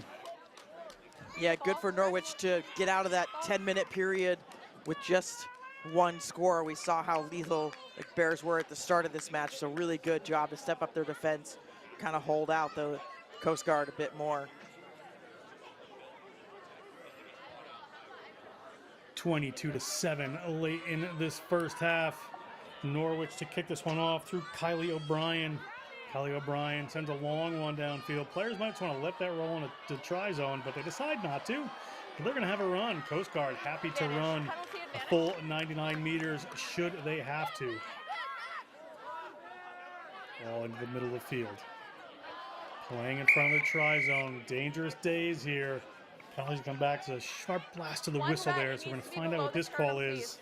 Speaker 2: Yeah, good for Norwich to get out of that 10-minute period with just one score. We saw how lethal the Bears were at the start of this match, so really good job to step up their defense, kind of hold out the Coast Guard a bit more.
Speaker 1: 22-7 late in this first half. Norwich to kick this one off through Kylie O'Brien. Kylie O'Brien sends a long one downfield. Players might just want to let that roll in the try zone, but they decide not to. But they're going to have a run. Coast Guard happy to run a full 99 meters should they have to. All into the middle of the field. Playing in front of the try zone. Dangerous days here. Penalties come back to a sharp blast to the whistle there, so we're going to find out what this call is.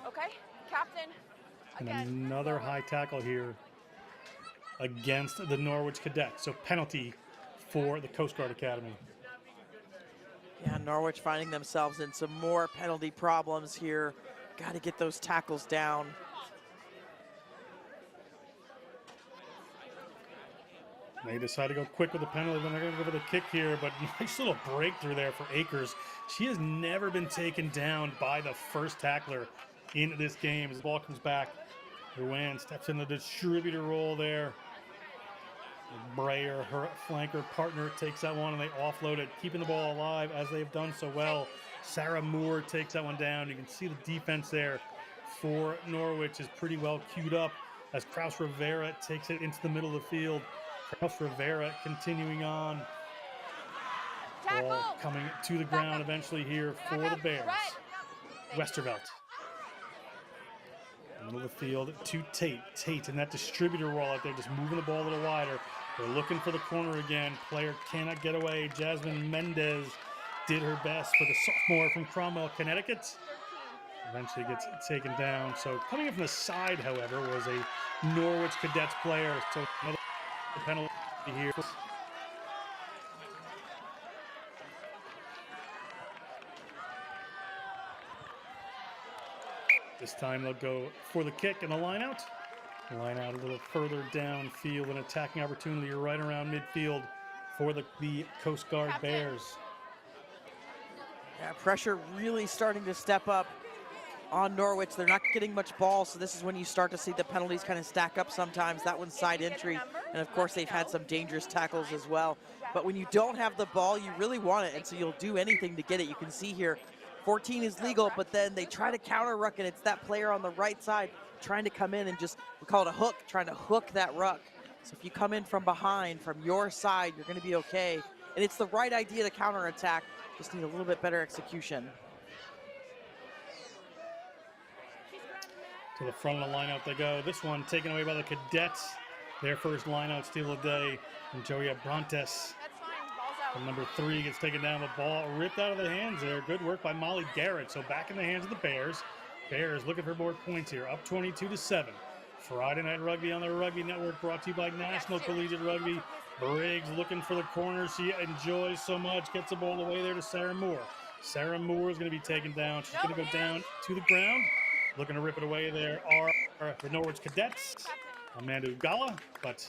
Speaker 3: Okay, captain.
Speaker 1: And another high tackle here against the Norwich Cadets. So penalty for the Coast Guard Academy.
Speaker 2: Yeah, Norwich finding themselves in some more penalty problems here. Got to get those tackles down.
Speaker 1: They decide to go quick with the penalty. Then they're going to go for the kick here, but nice little breakthrough there for Akers. She has never been taken down by the first tackler in this game. As the ball comes back, Ruan steps in the distributor role there. Breyer, her flanker partner, takes that one and they offload it, keeping the ball alive as they've done so well. Sarah Moore takes that one down. You can see the defense there for Norwich is pretty well queued up as Kraus Rivera takes it into the middle of the field. Kraus Rivera continuing on. Ball coming to the ground eventually here for the Bears. Westervelt. Middle of the field to Tate. Tate in that distributor role out there, just moving the ball a little wider. They're looking for the corner again. Player cannot get away. Jasmine Mendez did her best for the sophomore from Cromwell, Connecticut. Eventually gets taken down. So coming in from the side, however, was a Norwich Cadets player. So another penalty here. This time they'll go for the kick and the line out. Line out a little further downfield, an attacking opportunity right around midfield for the Coast Guard Bears.
Speaker 2: Yeah, pressure really starting to step up on Norwich. They're not getting much ball, so this is when you start to see the penalties kind of stack up sometimes. That one's side entry, and of course they've had some dangerous tackles as well. But when you don't have the ball, you really want it, and so you'll do anything to get it. You can see here, 14 is legal, but then they try to counter ruck, and it's that player on the right side trying to come in and just, we call it a hook, trying to hook that ruck. So if you come in from behind, from your side, you're going to be okay. And it's the right idea to counterattack, just need a little bit better execution.
Speaker 1: To the front of the lineout they go. This one taken away by the Cadets. Their first lineout steal of the day. And Joey Abrantes from number 3 gets taken down. The ball ripped out of the hands there. Good work by Molly Garrett. So back in the hands of the Bears. Bears looking for more points here. Up 22-7. Friday Night Rugby on the Rugby Network, brought to you by National Collegiate Rugby. Briggs looking for the corner she enjoys so much. Gets the ball away there to Sarah Moore. Sarah Moore is going to be taken down. She's going to go down to the ground. Looking to rip it away there are the Norwich Cadets. Amanda Ugala, but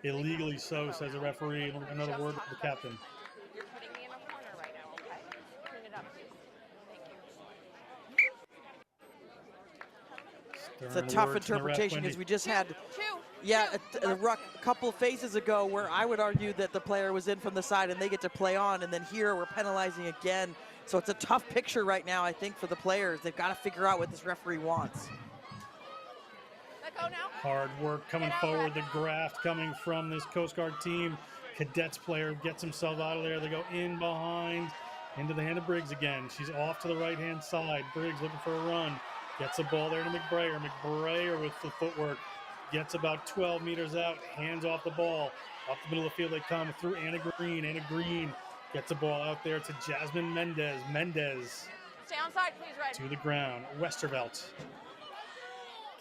Speaker 1: illegally so, says the referee. Another word with the captain.
Speaker 3: You're putting me in a corner right now, okay? Clean it up, please. Thank you.
Speaker 2: It's a tough interpretation because we just had, a ruck a couple phases ago where I would argue that the player was in from the side and they get to play on, and then here we're penalizing again. So it's a tough picture right now, I think, for the players. They've got to figure out what this referee wants.
Speaker 3: Let go now.
Speaker 1: Hard work coming forward. The graft coming from this Coast Guard team. Cadets player gets himself out of there. They go in behind, into the hand of Briggs again. She's off to the right-hand side. Briggs looking for a run. Gets the ball there to McBrayer. McBrayer with the footwork. Gets about 12 meters out. Hands off the ball. Off the middle of the field they come through Anna Green. Anna Green gets the ball out there to Jasmine Mendez. Mendez.
Speaker 3: Stay on side, please, Red.
Speaker 1: To the ground. Westervelt.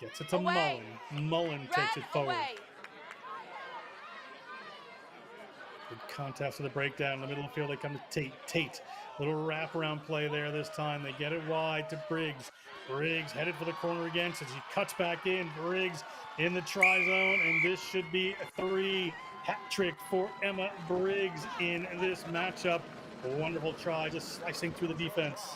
Speaker 1: Gets it to
Speaker 3: Away.
Speaker 1: Mullen. Mullen takes it forward.
Speaker 3: Away.
Speaker 1: Good contest to the breakdown. In the middle of the field, they come to Tate. Tate, little wraparound play there this time. They get it wide to Briggs. Briggs headed for the corner again, so she cuts back in. Briggs in the try zone, and this should be a 3 hat trick for Emma Briggs in this matchup. A wonderful try, just slicing through the defense.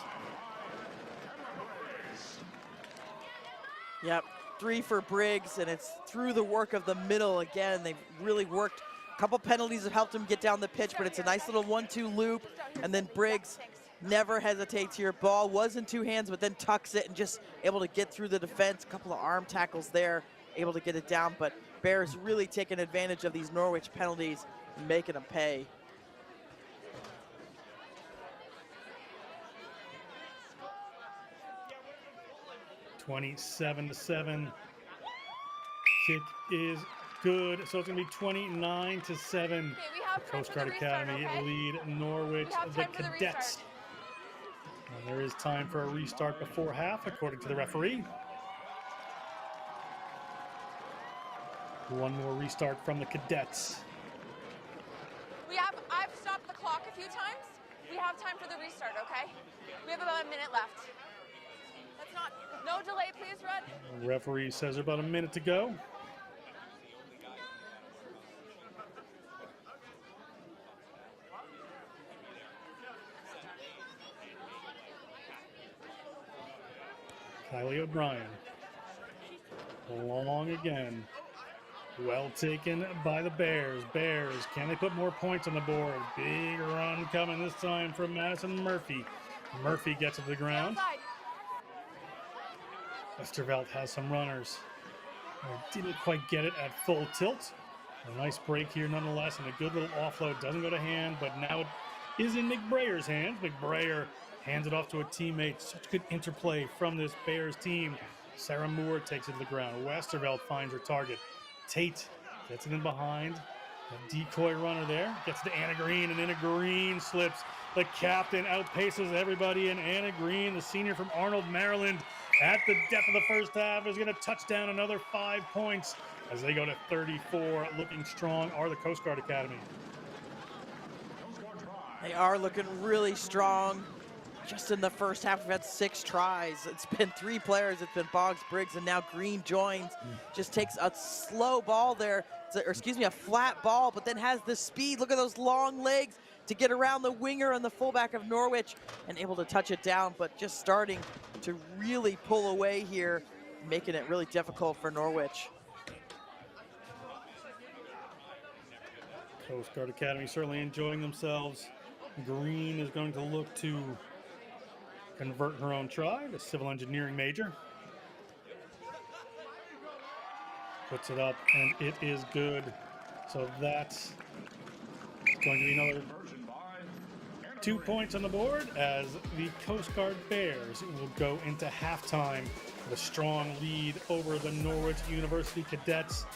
Speaker 2: Yep, 3 for Briggs, and it's through the work of the middle again. They've really worked. A couple penalties have helped him get down the pitch, but it's a nice little 1-2 loop, and then Briggs never hesitates here. Ball was in 2 hands, but then tucks it and just able to get through the defense. A couple of arm tackles there, able to get it down, but Bears really taking advantage of these Norwich penalties and making them pay.
Speaker 1: (27-7). Kick is good, so it's going to be 29-7.
Speaker 3: Okay,
Speaker 1: Coast Guard Academy lead Norwich, the Cadets. And there is time for a restart before half, according to the referee. One more restart from the Cadets.
Speaker 3: I've stopped the clock a few times. We have time for the restart, okay? We have about a minute left. That's not, no delay, please, Red.
Speaker 1: The referee says about a minute to go. Kylie O'Brien. Long again. Well taken by the Bears. Bears, can they put more points on the board? Big run coming this time from Madison Murphy. Murphy gets to the ground. Westervelt has some runners. Didn't quite get it at full tilt. A nice break here nonetheless, and a good little offload. Doesn't go to hand, but now it is in McBrayer's hands. McBrayer hands it off to a teammate. Such good interplay from this Bears team. Sarah Moore takes it to the ground. Westervelt finds her target. Tate gets it in behind. A decoy runner there. Gets to Anna Green, and Anna Green slips. The captain outpaces everybody, and Anna Green, the senior from Arnold, Maryland, at the depth of the first half, is going to touch down another 5 points as they go to 34. Looking strong are the Coast Guard Academy.
Speaker 2: They are looking really strong. Just in the first half, we've had 6 tries. It's been 3 players. It's been Boggs, Briggs, and now Green joins. Just takes a slow ball there, or excuse me, a flat ball, but then has the speed. Look at those long legs to get around the winger and the fullback of Norwich and able to touch it down, but just starting to really pull away here, making it really difficult for Norwich.
Speaker 1: Coast Guard Academy certainly enjoying themselves. Green is going to look to convert her own try, the civil engineering major. Puts it up, and it is good. So that's going to be another 2 points on the board as the Coast Guard Bears will go into halftime with a strong lead over the Norwich University Cadets.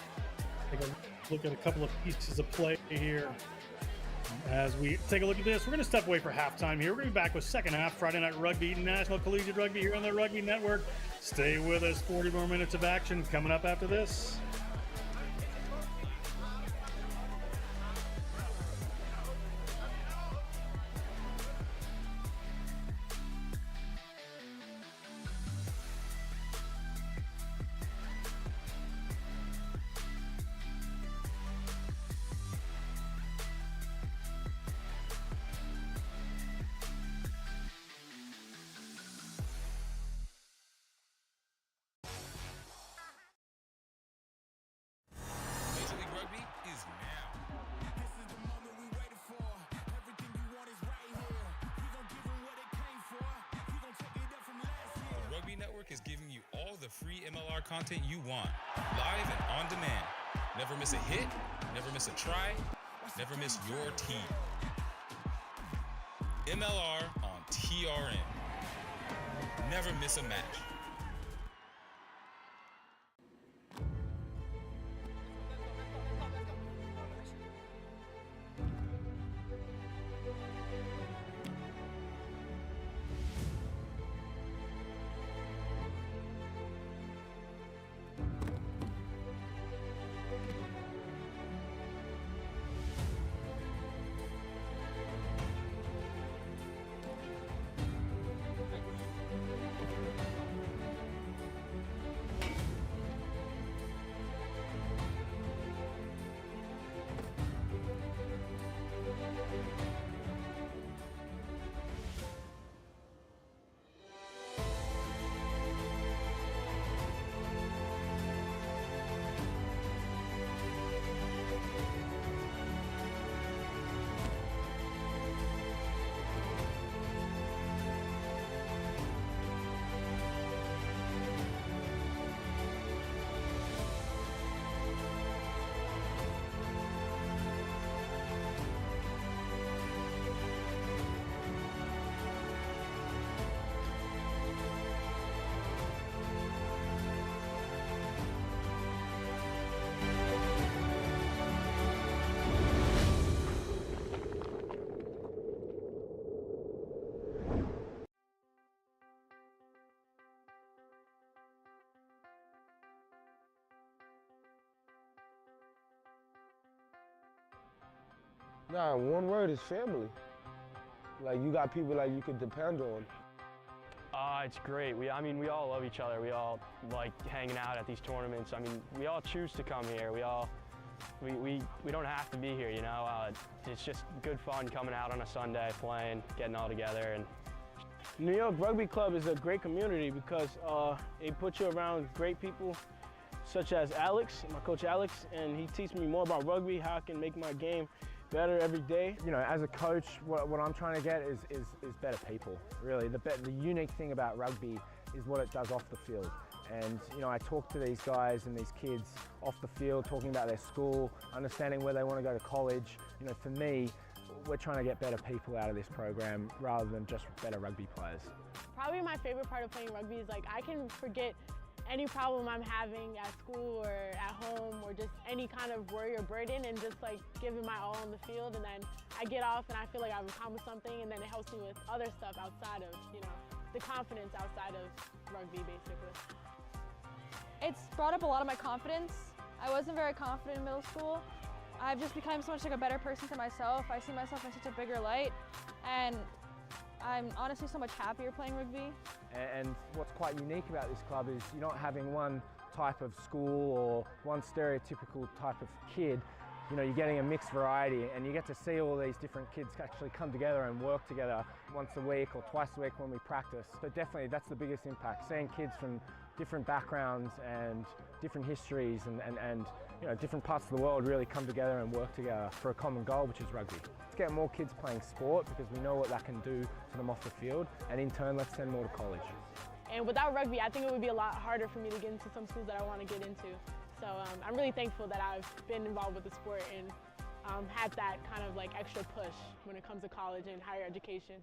Speaker 1: Take a look at a couple of pieces of play here. As we take a look at this, we're going to step away for halftime here. We're going to be back with second half Friday Night Rugby, National Collegiate Rugby here on the Rugby Network. Stay with us, 40 more minutes of action coming up after this.
Speaker 5: Network is giving you all the free MLR content you want, live and on demand. Never miss a hit, never miss a try, never miss your team. MLR on TRN. Never miss a match.
Speaker 6: Nah, one word is family. Like, you got people like you could depend on.
Speaker 7: It's great. I mean, we all love each other. We all like hanging out at these tournaments. I mean, we all choose to come here. We don't have to be here, you know. It's just good fun coming out on a Sunday, playing, getting all together. And
Speaker 8: New York Rugby Club is a great community because it puts you around great people such as Alex, my coach Alex, and he teaches me more about rugby, how I can make my game better every day.
Speaker 9: You know, as a coach, what I'm trying to get is better people, really. The unique thing about rugby is what it does off the field. And you know, I talk to these guys and these kids off the field, talking about their school, understanding where they want to go to college. You know, for me, we're trying to get better people out of this program rather than just better rugby players.
Speaker 10: Probably my favorite part of playing rugby is like I can forget any problem I'm having at school or at home or just any kind of worry or burden and just like give it my all on the field, and then I get off and I feel like I've accomplished something, and then it helps me with other stuff outside of, you know, the confidence outside of rugby basically.
Speaker 3: It's brought up a lot of my confidence. I wasn't very confident in middle school. I've just become so much like a better person to myself. I see myself in such a bigger light, and I'm honestly so much happier playing rugby.
Speaker 9: And what's quite unique about this club is you're not having one type of school or one stereotypical type of kid. You know, you're getting a mixed variety, and you get to see all these different kids actually come together and work together once a week or twice a week when we practice. So definitely that's the biggest impact, seeing kids from different backgrounds and different histories and you know, different parts of the world really come together and work together for a common goal, which is rugby. Let's get more kids playing sport because we know what that can do to them off the field, and in turn let's send more to college.
Speaker 10: And without rugby, I think it would be a lot harder for me to get into some schools that I want to get into. So I'm really thankful that I've been involved with the sport and had that kind of like extra push when it comes to college and higher education.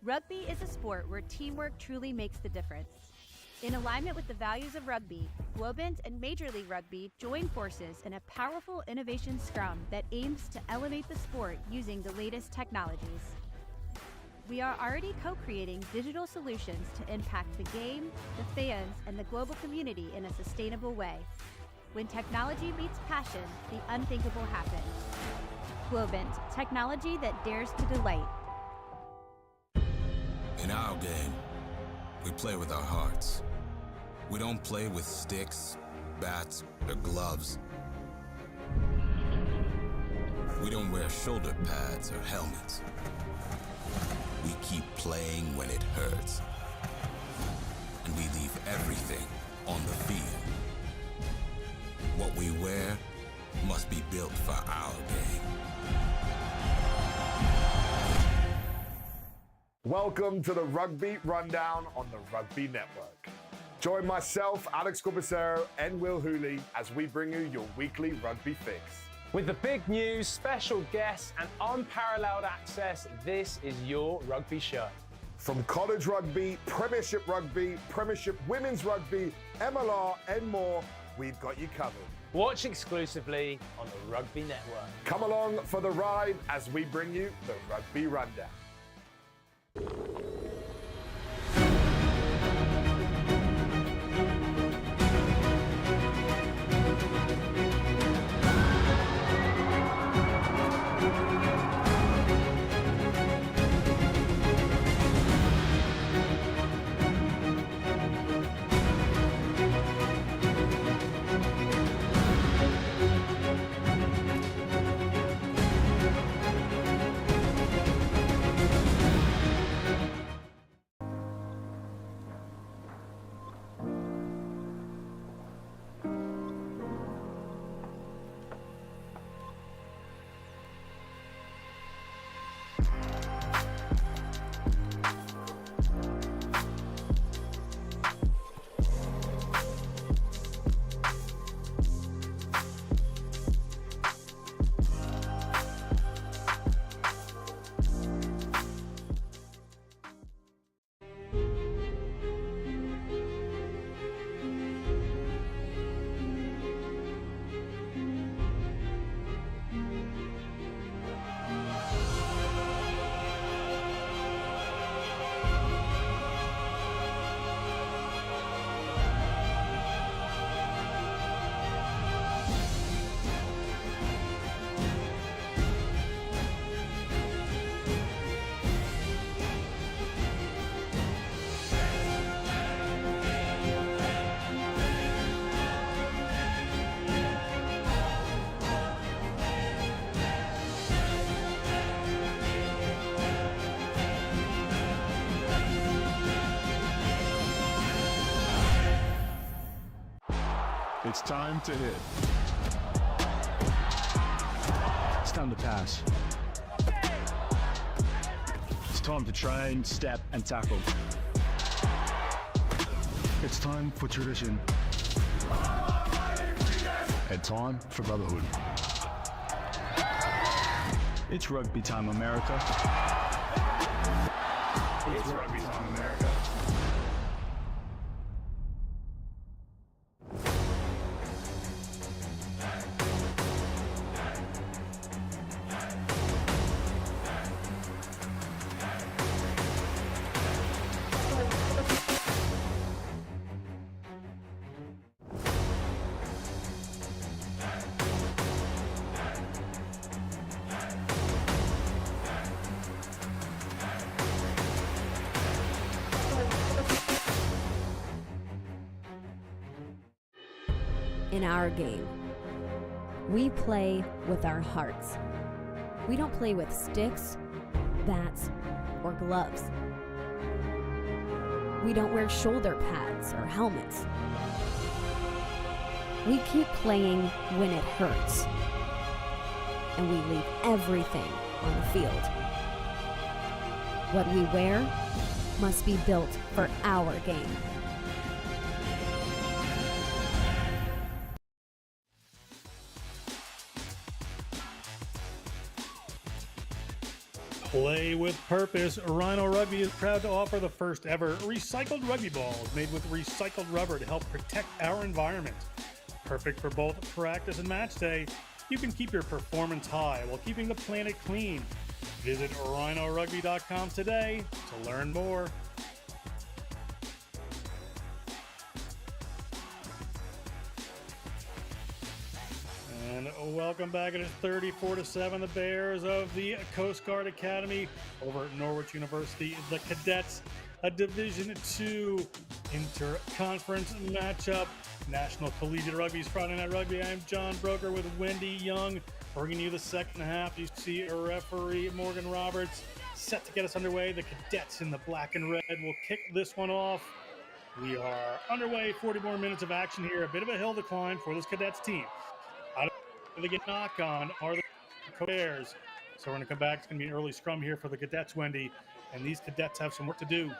Speaker 11: Rugby is a sport where teamwork truly makes the difference. In alignment with the values of rugby, Globant and Major League Rugby join forces in a powerful innovation scrum that aims to elevate the sport using the latest technologies. We are already co-creating digital solutions to impact the game, the fans, and the global community in a sustainable way. When technology meets passion, the unthinkable happens. Globant, technology that dares to delight.
Speaker 5: In our game, we play with our hearts. We don't play with sticks, bats, or gloves. We don't wear shoulder pads or helmets. We keep playing when it hurts. And we leave everything on the field. What we wear must be built for our game.
Speaker 12: Welcome to the Rugby Rundown on the Rugby Network. Join myself, Alex Corbacero, and Will Hooley as we bring you your weekly rugby fix.
Speaker 13: With the big news, special guests, and unparalleled access, this is your rugby show.
Speaker 12: From college rugby, Premiership Women's Rugby, MLR, and more, we've got you covered.
Speaker 13: Watch exclusively on the Rugby Network.
Speaker 12: Come along for the ride as we bring you the Rugby Rundown.
Speaker 14: It's time to hit. It's time to pass. It's time to train, step, and tackle. It's time for tradition. And time for brotherhood. It's rugby time, America. It's rugby time, America.
Speaker 15: In our game, we play with our hearts. We don't play with sticks, bats, or gloves. We don't wear shoulder pads or helmets. We keep playing when it hurts. And we leave everything on the field. What we wear must be built for our game.
Speaker 1: Play with purpose. Rhino Rugby is proud to offer the first ever recycled rugby balls made with recycled rubber to help protect our environment. Perfect for both practice and match day, you can keep your performance high while keeping the planet clean. Visit rhinorugby.com today to learn more. And welcome back. It is 34-7. The Bears of the Coast Guard Academy over at Norwich University. The Cadets, a Division II inter-conference matchup. National Collegiate Rugby's Friday Night Rugby. I am John Broker with Wendy Young, bringing you the second half. You see referee Morgan Roberts set to get us underway. The Cadets in the black and red will kick this one off. We are underway. 40 more minutes of action here. A bit of a hill decline for this Cadets team. They get knock on are the Bears. So we're going to come back. It's going to be an early scrum here for the Cadets, Wendy. And these Cadets have some work to do.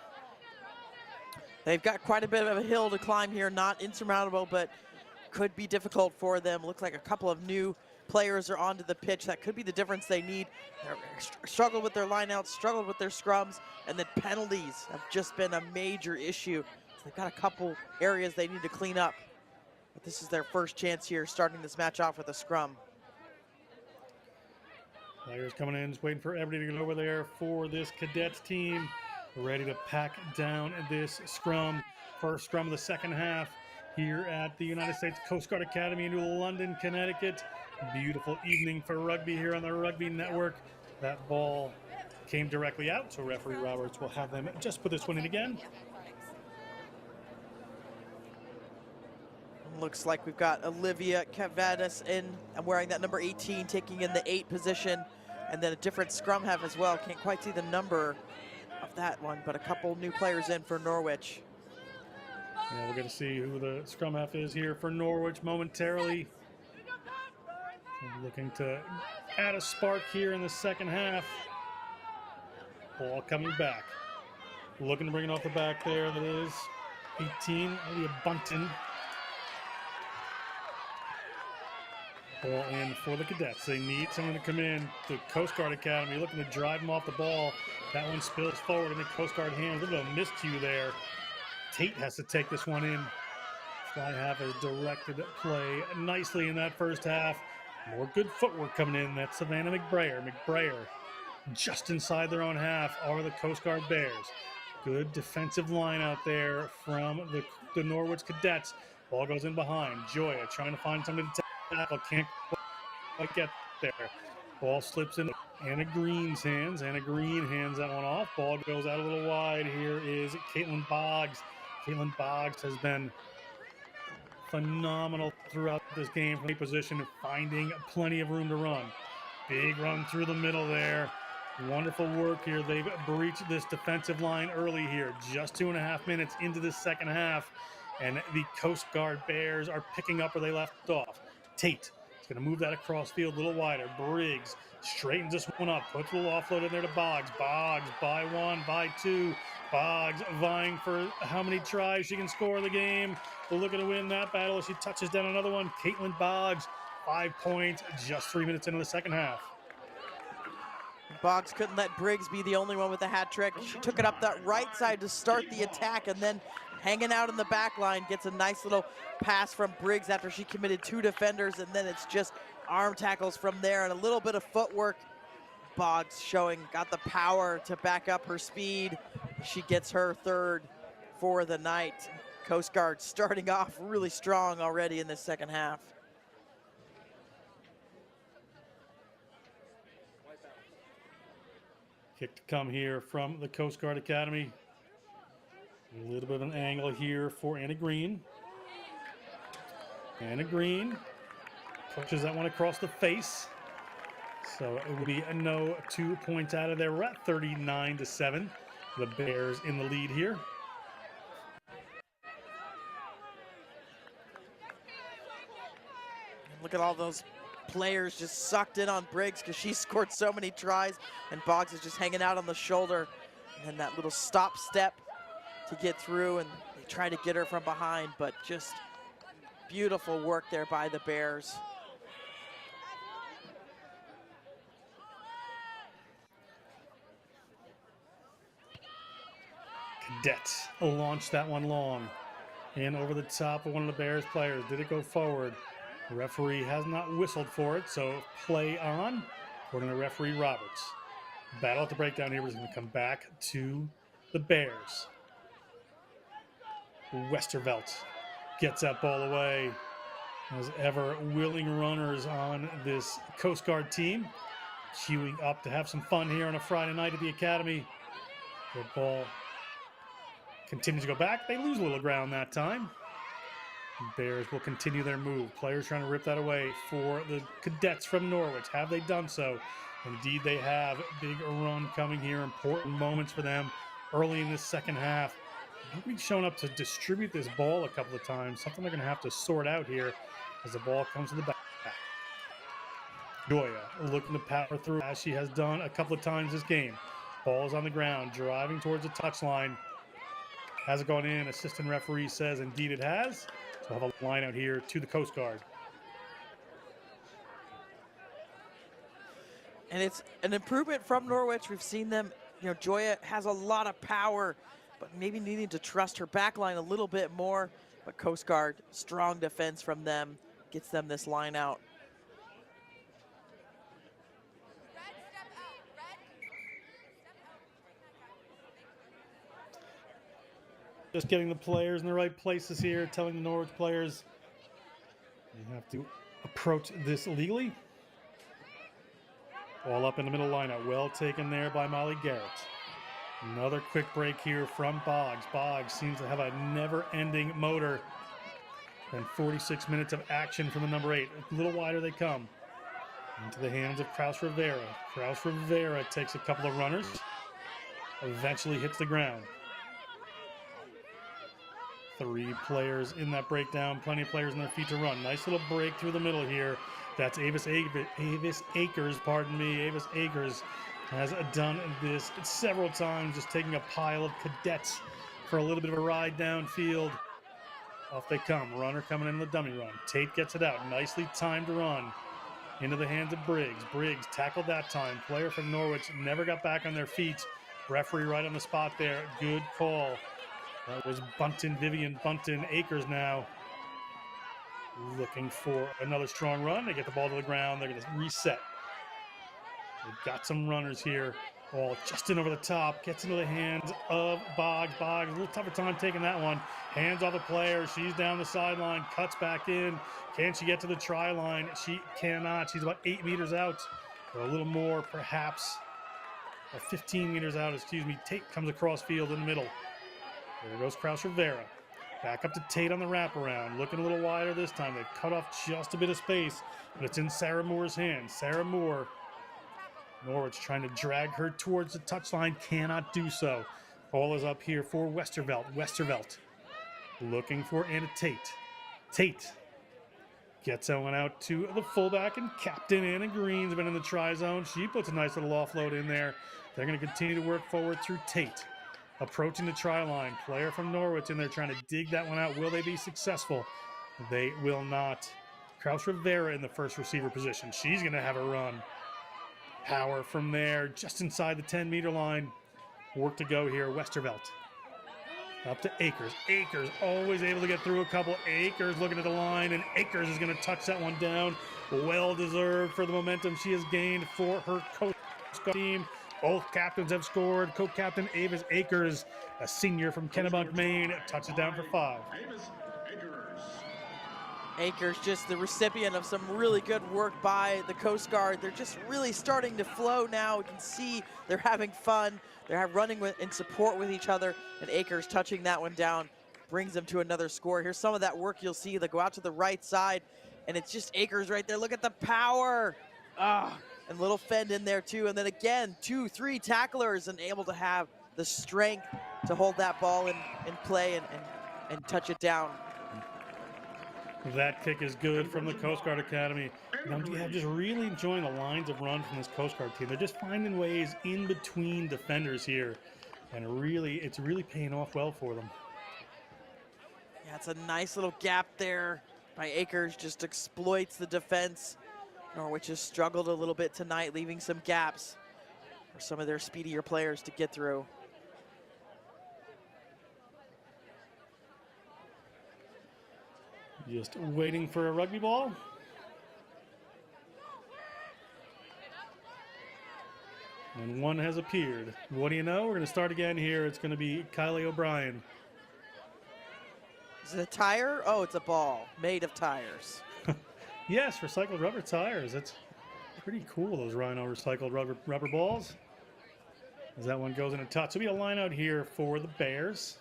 Speaker 2: They've got quite a bit of a hill to climb here. Not insurmountable, but could be difficult for them. Looks like a couple of new players are onto the pitch. That could be the difference they need. They're struggled with their lineouts, struggled with their scrums, and then penalties have just been a major issue. So they've got a couple areas they need to clean up. But this is their first chance here, starting this match off with a scrum.
Speaker 1: Players coming in, just waiting for everybody to get over there for this Cadets team. Ready to pack down this scrum. First scrum of the second half here at the United States Coast Guard Academy in New London, Connecticut. Beautiful evening for rugby here on the Rugby Network. That ball came directly out, so referee Roberts will have them just put this one in again.
Speaker 2: Looks like we've got Olivia Cavadas in. I'm wearing that number 18, taking in the 8 position, and then a different scrum half as well. Can't quite see the number of that one, but a couple new players in for Norwich.
Speaker 1: Yeah, we're going to see who the scrum half is here for Norwich momentarily. Looking to add a spark here in the second half. Ball coming back. Looking to bring it off the back there. That is 18, Olivia Bunton. Ball in for the Cadets. They need someone to come in. The Coast Guard Academy looking to drive them off the ball. That one spills forward in the Coast Guard hands. A little miscue there. Tate has to take this one in. Fly half has directed play nicely in that first half. More good footwork coming in. That's Savannah McBrayer. McBrayer just inside their own half are the Coast Guard Bears. Good defensive line out there from the Norwich Cadets. Ball goes in behind. Joya trying to find somebody to tackle. Can't quite get there. Ball slips in Anna Green's hands. Anna Green hands that one off. Ball goes out a little wide. Here is Caitlin Boggs. Caitlin Boggs has been phenomenal throughout this game from the position, finding plenty of room to run. Big run through the middle there. Wonderful work here. They've breached this defensive line early here. Just 2.5 minutes into the second half. and the Coast Guard Bears are picking up where they left off. Tate is going to move that across field a little wider. Briggs straightens this one up, puts a little offload in there to Boggs. Boggs by one, by two. Boggs vying for how many tries she can score in the game. We're looking to win that battle as she touches down another one. Caitlin Boggs, 5 points, just 3 minutes into the second half.
Speaker 2: Boggs couldn't let Briggs be the only one with a hat trick. She took it up that right side to start the attack, and then hanging out in the back line gets a nice little pass from Briggs after she committed 2 defenders, and then it's just arm tackles from there and a little bit of footwork. Boggs got the power to back up her speed. She gets her third for the night. Coast Guard starting off really strong already in this second half.
Speaker 1: Kick to come here from the Coast Guard Academy. A little bit of an angle here for Anna Green. Anna Green pushes that one across the face. So it will be a no 2 points out of there. We're at 39-7. The Bears in the lead here.
Speaker 2: Look at all those players just sucked in on Briggs because she scored so many tries, and Boggs is just hanging out on the shoulder. And then that little stop step to get through, and they try to get her from behind, but just beautiful work there by the Bears.
Speaker 1: Cadets launched that one long and over the top of one of the Bears players. Did it go forward? The referee has not whistled for it, so play on, according to referee Roberts. Battle at the breakdown here is going to come back to the Bears. Westervelt gets that ball away. As ever, willing runners on this Coast Guard team, queuing up to have some fun here on a Friday night at the Academy. The ball continues to go back. They lose a little ground that time. Bears will continue their move. Players trying to rip that away for the Cadets from Norwich. Have they done so? Indeed they have. Big run coming here. Important moments for them early in this second half. Nobody's shown up to distribute this ball a couple of times. Something they're going to have to sort out here as the ball comes to the back. Joya looking to power through as she has done a couple of times this game. Ball is on the ground, driving towards the touchline. Has it gone in? Assistant referee says indeed it has. So we'll have a line out here to the Coast Guard.
Speaker 2: And it's an improvement from Norwich. We've seen them, Joya has a lot of power, but maybe needing to trust her back line a little bit more. But Coast Guard, strong defense from them, gets them this line out.
Speaker 1: Just getting the players in the right places here, telling the Norwich players you have to approach this legally. All up in the middle lineup. Well taken there by Molly Garrett. Another quick break here from Boggs. Boggs seems to have a never-ending motor. And 46 minutes of action from the number 8. A little wider they come. Into the hands of Kraus Rivera. Kraus Rivera takes a couple of runners. Eventually hits the ground. 3 players in that breakdown. Plenty of players on their feet to run. Nice little break through the middle here. That's Avis Akers, pardon me. Avis Akers has done this several times, just taking a pile of cadets for a little bit of a ride downfield. Off they come. Runner coming in the dummy run. Tate gets it out. Nicely timed run into the hands of Briggs. Briggs tackled that time. Player from Norwich never got back on their feet. Referee right on the spot there. Good call. That was Bunton, Vivian Bunton. Akers now looking for another strong run. They get the ball to the ground. They're going to reset. They've got some runners here. Ball just in over the top. Gets into the hands of Boggs. Boggs, a little tougher time taking that one. Hands off the player. She's down the sideline. Cuts back in. Can she get to the try line? She cannot. She's about 8 meters out. Or a little more, perhaps. 15 meters out, excuse me. Tate comes across field in the middle. There goes Kraus Rivera. Back up to Tate on the wraparound. Looking a little wider this time. They've cut off just a bit of space, but it's in Sarah Moore's hands. Sarah Moore. Norwich trying to drag her towards the touchline. Cannot do so. Ball is up here for Westervelt. Westervelt looking for Anna Tate. Tate gets that one out to the fullback, and captain Anna Green's been in the try zone. She puts a nice little offload in there. They're going to continue to work forward through Tate. Approaching the try line. Player from Norwich in there trying to dig that one out. Will they be successful? They will not. Kraus Rivera in the first receiver position. She's going to have a run. Power from there, just inside the 10-meter line. Work to go here. Westervelt. Up to Akers. Akers always able to get through a couple. Akers looking at the line, and Akers is going to touch that one down. Well deserved for the momentum she has gained for her Coast Guard team. Both captains have scored. Co-captain Avis Akers, a senior from Kennebunk, Maine, touches down for 5.
Speaker 2: Akers just the recipient of some really good work by the Coast Guard. They're just really starting to flow now. You can see they're having fun. They're running in support with each other, and Akers touching that one down brings them to another score. Here's some of that work you'll see. They go out to the right side, and it's just Akers right there. Look at the power. And little Fend in there too. And then again, 2-3 tacklers, and able to have the strength to hold that ball in play and touch it down.
Speaker 1: That kick is good from the Coast Guard Academy. I'm just really enjoying the lines of run from this Coast Guard team. They're just finding ways in between defenders here, and it's really paying off well for them.
Speaker 2: Yeah, it's a nice little gap there by Akers, just exploits the defense. Norwich has struggled a little bit tonight, leaving some gaps for some of their speedier players to get through.
Speaker 1: Just waiting for a rugby ball. And one has appeared. What do you know? We're going to start again here. It's going to be Kylie O'Brien.
Speaker 2: Is it a tire? Oh, it's a ball made of tires.
Speaker 1: Yes, recycled rubber tires. That's pretty cool, those Rhino recycled rubber balls. As that one goes in a touch. So we have a line out here for the Bears.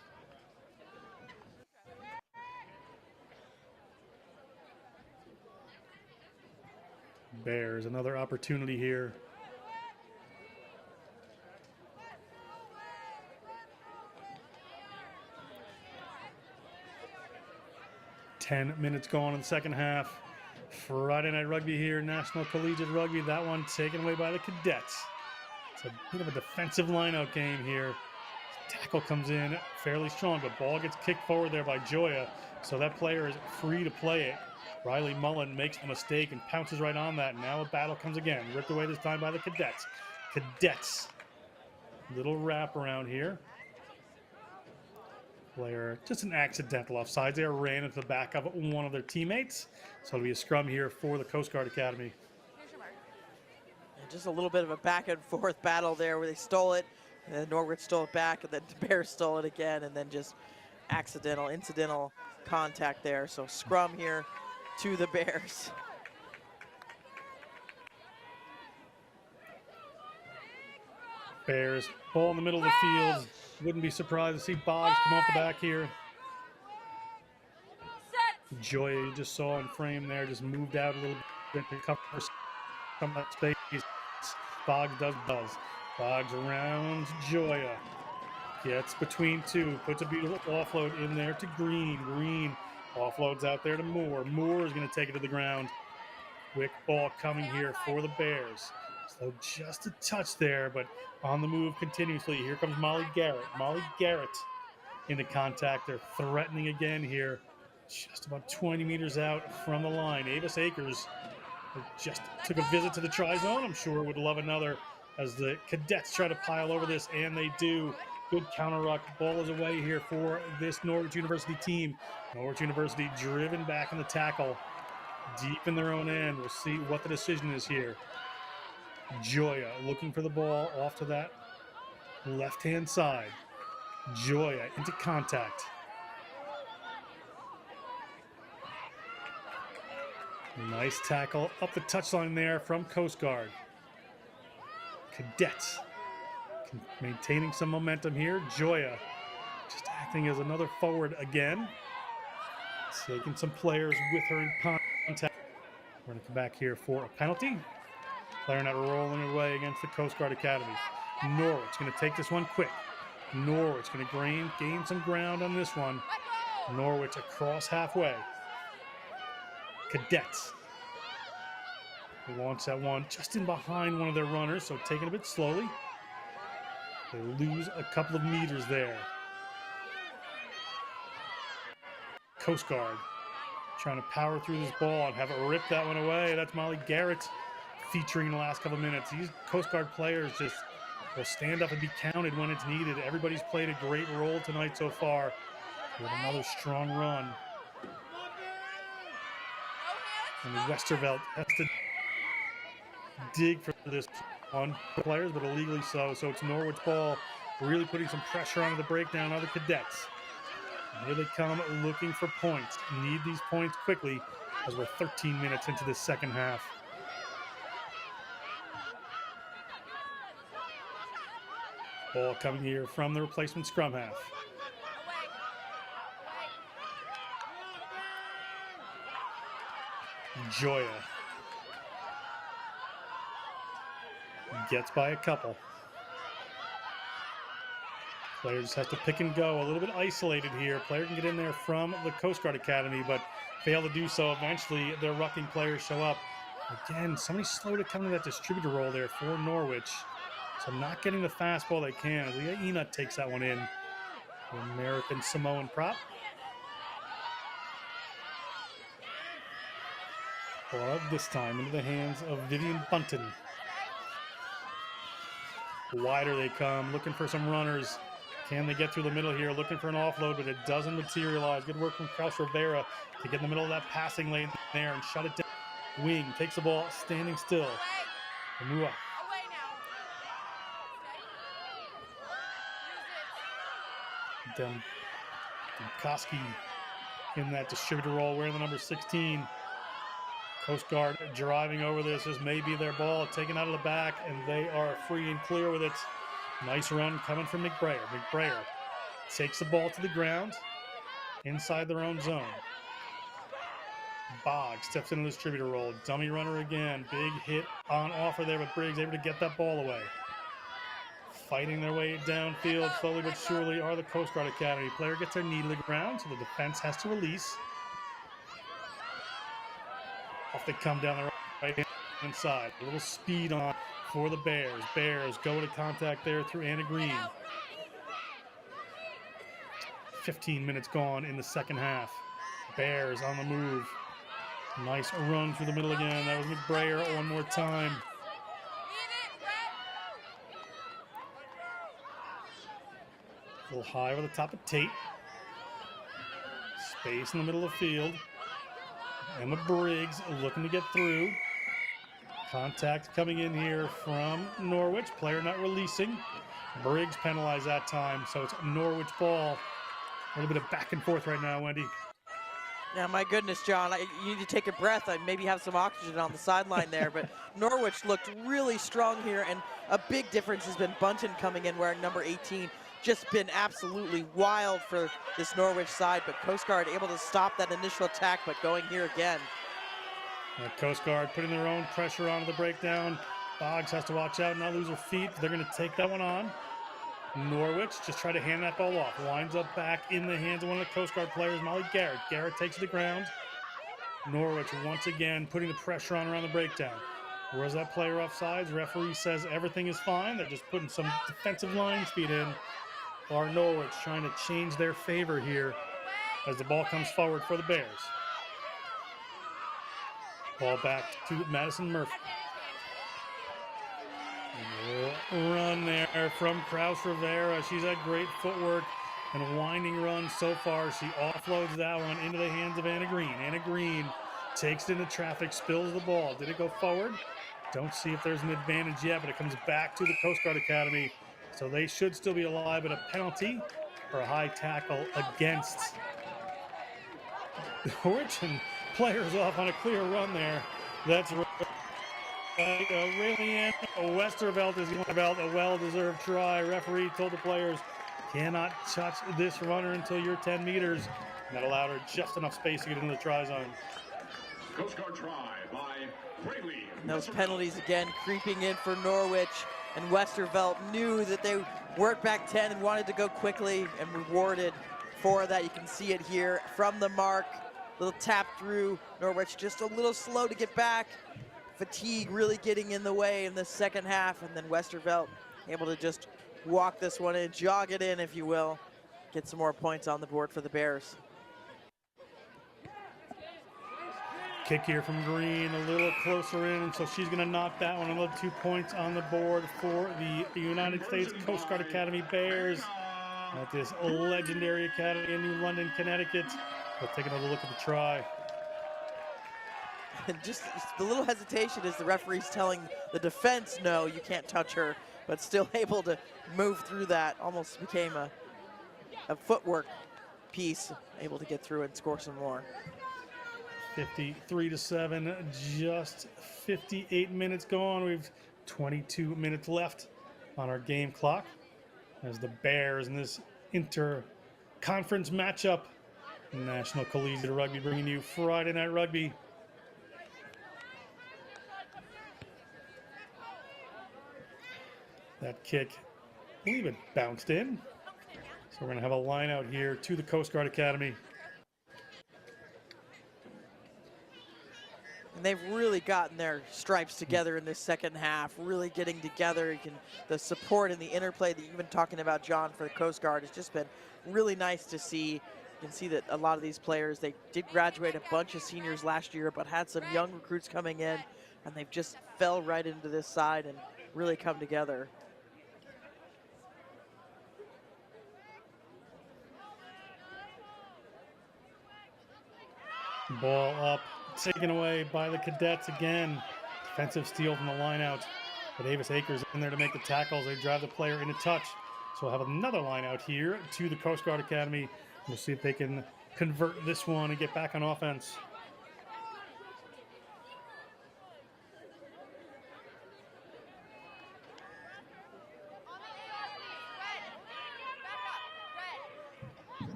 Speaker 1: Bears, another opportunity here. Ten minutes gone in the second half. Friday Night Rugby here, National Collegiate Rugby. That one taken away by the Cadets. It's a bit of a defensive lineout game here. Tackle comes in fairly strong, but ball gets kicked forward there by Joya, so that player is free to play it. Riley Mullen makes the mistake and pounces right on that. Now a battle comes again, ripped away this time by the Cadets. Cadets, little wrap around here. Player, just an accidental offsides there, ran into the back of one of their teammates. So it'll be a scrum here for the Coast Guard Academy.
Speaker 2: And just a little bit of a back and forth battle there where they stole it, and then Norwich stole it back, and then the Bears stole it again, and then just incidental contact there. So scrum here to the Bears.
Speaker 1: Bears, ball in the middle of the field. Wouldn't be surprised to see Boggs come off the back here. Joya, you just saw in frame there, just moved out a little bit to cover some of that space. Boggs does buzz. Boggs around Joya. Gets between two, puts a beautiful offload in there to Green. Green offloads out there to Moore. Moore is going to take it to the ground. Quick ball coming here for the Bears. So just a touch there, but on the move continuously. Here comes Molly Garrett. Molly Garrett into contact. They're threatening again here. Just about 20 meters out from the line. Avis Akers just took a visit to the try zone. I'm sure would love another as the Cadets try to pile over this, and they do. Good counter ruck. Ball is away here for this Norwich University team. Norwich University driven back in the tackle. Deep in their own end. We'll see what the decision is here. Joya looking for the ball off to that left-hand side. Joya into contact. Nice tackle up the touchline there from Coast Guard. Cadets maintaining some momentum here. Joya just acting as another forward again. Taking some players with her in contact. We're going to come back here for a penalty. Player not rolling away against the Coast Guard Academy. Norwich going to take this one quick. Norwich going to gain some ground on this one. Norwich across halfway. Cadets. He wants that one just in behind one of their runners, so taking it a bit slowly. They lose a couple of meters there. Coast Guard trying to power through this ball and have it rip that one away. That's Molly Garrett featuring in the last couple of minutes. These Coast Guard players just will stand up and be counted when it's needed. Everybody's played a great role tonight so far. We have another strong run. And Westervelt has to dig for this one. Players, but illegally so. So it's Norwich ball, really putting some pressure on the breakdown of the Cadets. And here they come looking for points. Need these points quickly as we're 13 minutes into the second half. Ball coming here from the replacement scrum half. Joya gets by a couple. Players have to pick and go. A little bit isolated here. Player can get in there from the Coast Guard Academy, but fail to do so. Eventually, their rucking players show up. Again, somebody slow to come to that distributor roll there for Norwich. So not getting the fastball they can. Leah Enoch takes that one in. The American Samoan prop. Ball this time into the hands of Vivian Bunton. Wider they come, looking for some runners. Can they get through the middle here? Looking for an offload, but it doesn't materialize. Good work from Kraus Rivera to get in the middle of that passing lane there and shut it down. Wing takes the ball, standing still. Amua. Demkoski in that distributor role, wearing the number 16. Coast Guard driving over this. This may be their ball, taken out of the back, and they are free and clear with it. Nice run coming from McBrayer. McBrayer takes the ball to the ground inside their own zone. Boggs steps into the distributor role. Dummy runner again. Big hit on offer there, but Briggs able to get that ball away. Fighting their way downfield, slowly but surely, are the Coast Guard Academy. Player gets their knee to the ground, so the defense has to release. Off they come down the right-hand side. A little speed on for the Bears. Bears go to contact there through Anna Green. 15 minutes gone in the second half. Bears on the move. Nice run through the middle again. That was McBrayer one more time. A little high over the top of Tate. Space in the middle of the field. Emma Briggs looking to get through. Contact coming in here from Norwich. Player not releasing. Briggs penalized that time, so it's Norwich ball. A little bit of back and forth right now, Wendy.
Speaker 2: Yeah, my goodness, John, you need to take a breath and maybe have some oxygen on the sideline there, but Norwich looked really strong here, and a big difference has been Bunton coming in wearing number 18. Just been absolutely wild for this Norwich side, but Coast Guard able to stop that initial attack, but going here again.
Speaker 1: Coast Guard putting their own pressure onto the breakdown. Boggs has to watch out, not lose her feet. They're going to take that one on. Norwich just try to hand that ball off. Winds up back in the hands of one of the Coast Guard players, Molly Garrett. Garrett takes it to the ground. Norwich once again putting the pressure on around the breakdown. Where's that player offsides? Referee says everything is fine. They're just putting some defensive line speed in. Are Norwich trying to change their favor here as the ball comes forward for the Bears. Ball back to Madison Murphy. Run there from Kraus Rivera. She's had great footwork and a winding run so far. She offloads that one into the hands of Anna Green. Anna Green takes it into traffic, spills the ball. Did it go forward? Don't see if there's an advantage yet, but it comes back to the Coast Guard Academy. So they should still be alive, but a penalty for a high tackle against Norwich, and players off on a clear run there. That's Raelian Westervelt is going to belt a well-deserved try. Referee told the players, cannot touch this runner until you're 10 meters. And that allowed her just enough space to get into the try zone.
Speaker 16: Coast Guard try by Raelian.
Speaker 2: Those penalties again creeping in for Norwich. And Westervelt knew that they weren't back 10 and wanted to go quickly and rewarded before that. You can see it here from the mark. Little tap through. Norwich just a little slow to get back. Fatigue really getting in the way in the second half, and then Westervelt able to just walk this one in, jog it in, if you will. Get some more points on the board for the Bears.
Speaker 1: Kick here from Green, a little closer in, and so she's going to knock that one. Another 2 points on the board for the United States Coast Guard Academy Bears at this legendary academy in New London, Connecticut. Let's take another look at the try.
Speaker 2: And just the little hesitation as the referee's telling the defense, no, you can't touch her, but still able to move through that. Almost became a footwork piece, able to get through and score some more.
Speaker 1: 53-7, just 58 minutes gone. We've 22 minutes left on our game clock as the Bears in this inter-conference matchup. National Collegiate Rugby bringing you Friday Night Rugby. That kick, I believe it bounced in. So we're going to have a line out here to the Coast Guard Academy.
Speaker 2: And they've really gotten their stripes together in this second half, really getting together. The support and the interplay that you've been talking about, John, for the Coast Guard has just been really nice to see. You can see that a lot of these players, they did graduate a bunch of seniors last year, but had some young recruits coming in, and they've just fell right into this side and really come together.
Speaker 1: Ball up, taken away by the Cadets again. Defensive steal from the lineout. But Davis Akers in there to make the tackles. They drive the player into touch. So we'll have another line out here to the Coast Guard Academy. We'll see if they can convert this one and get back on offense.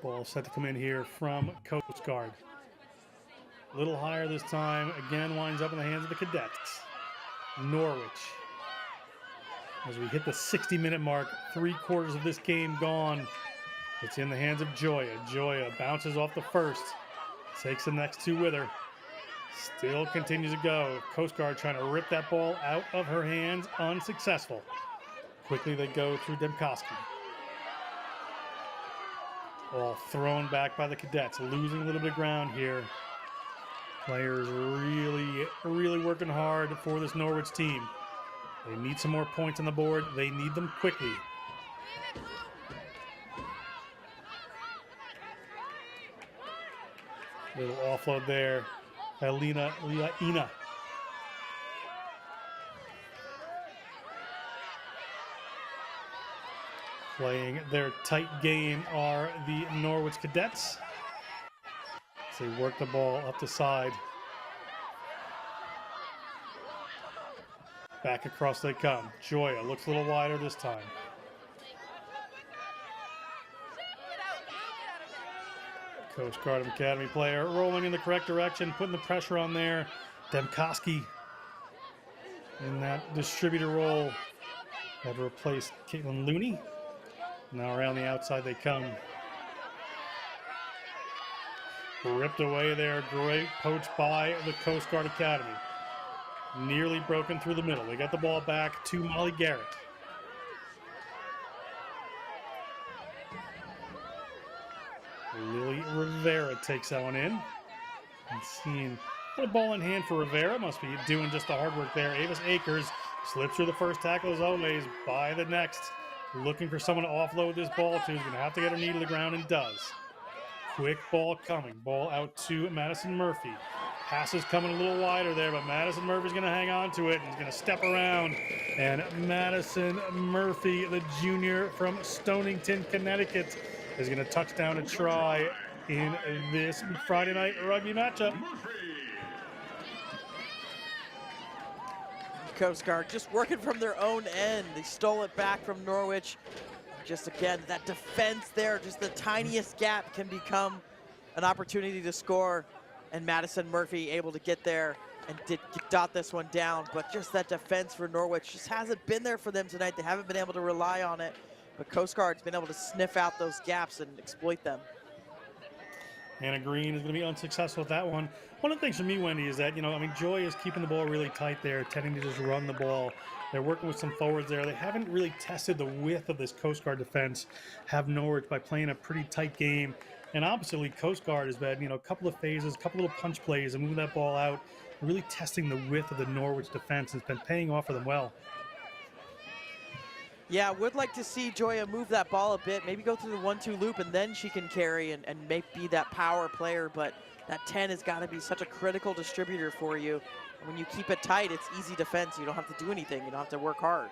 Speaker 1: Ball set to come in here from Coast Guard. A little higher this time. Again, winds up in the hands of the Cadets. Norwich. As we hit the 60-minute mark, 3/4 of this game gone. It's in the hands of Joya. Joya bounces off the first. Takes the next two with her. Still continues to go. Coast Guard trying to rip that ball out of her hands. Unsuccessful. Quickly they go through Demkoski. Ball thrown back by the Cadets. Losing a little bit of ground here. Players really working hard for this Norwich team. They need some more points on the board. They need them quickly. Little offload there by Ina. Playing their tight game are the Norwich Cadets. They work the ball up the side. Back across they come. Joya looks a little wider this time. Coast Guard Academy player rolling in the correct direction, putting the pressure on there. Demkoski in that distributor role. Have replaced Caitlin Looney. Now around the outside they come. Ripped away there. Great poach by the Coast Guard Academy. Nearly broken through the middle. They got the ball back to Molly Garrett. Lily Rivera takes that one in. And seeing a ball in hand for Rivera. Must be doing just the hard work there. Avis Akers slips through the first tackle as always. By the next. Looking for someone to offload this ball to. He's going to have to get her knee to the ground and does. Quick ball coming. Ball out to Madison Murphy. Pass is coming a little wider there, but Madison Murphy's going to hang on to it and he's going to step around. And Madison Murphy, the junior from Stonington, Connecticut, is going to touch down a try in this Friday Night Rugby matchup.
Speaker 2: Coast Guard just working from their own end. They stole it back from Norwich. Just again, that defense there, just the tiniest gap can become an opportunity to score. And Madison Murphy able to get there and dot this one down. But just that defense for Norwich just hasn't been there for them tonight. They haven't been able to rely on it. But Coast Guard's been able to sniff out those gaps and exploit them.
Speaker 1: Anna Green is going to be unsuccessful with that one. One of the things for me, Wendy, is that, Joy is keeping the ball really tight there, tending to just run the ball. They're working with some forwards there. They haven't really tested the width of this Coast Guard defense, have Norwich, by playing a pretty tight game. And oppositely, Coast Guard has been, a couple of phases, a couple little punch plays and moving that ball out, really testing the width of the Norwich defense. It's been paying off for them well.
Speaker 2: Yeah, would like to see Joya move that ball a bit, maybe go through the 1-2 loop, and then she can carry and be that power player. But that 10 has got to be such a critical distributor for you. And when you keep it tight, it's easy defense. You don't have to do anything. You don't have to work hard.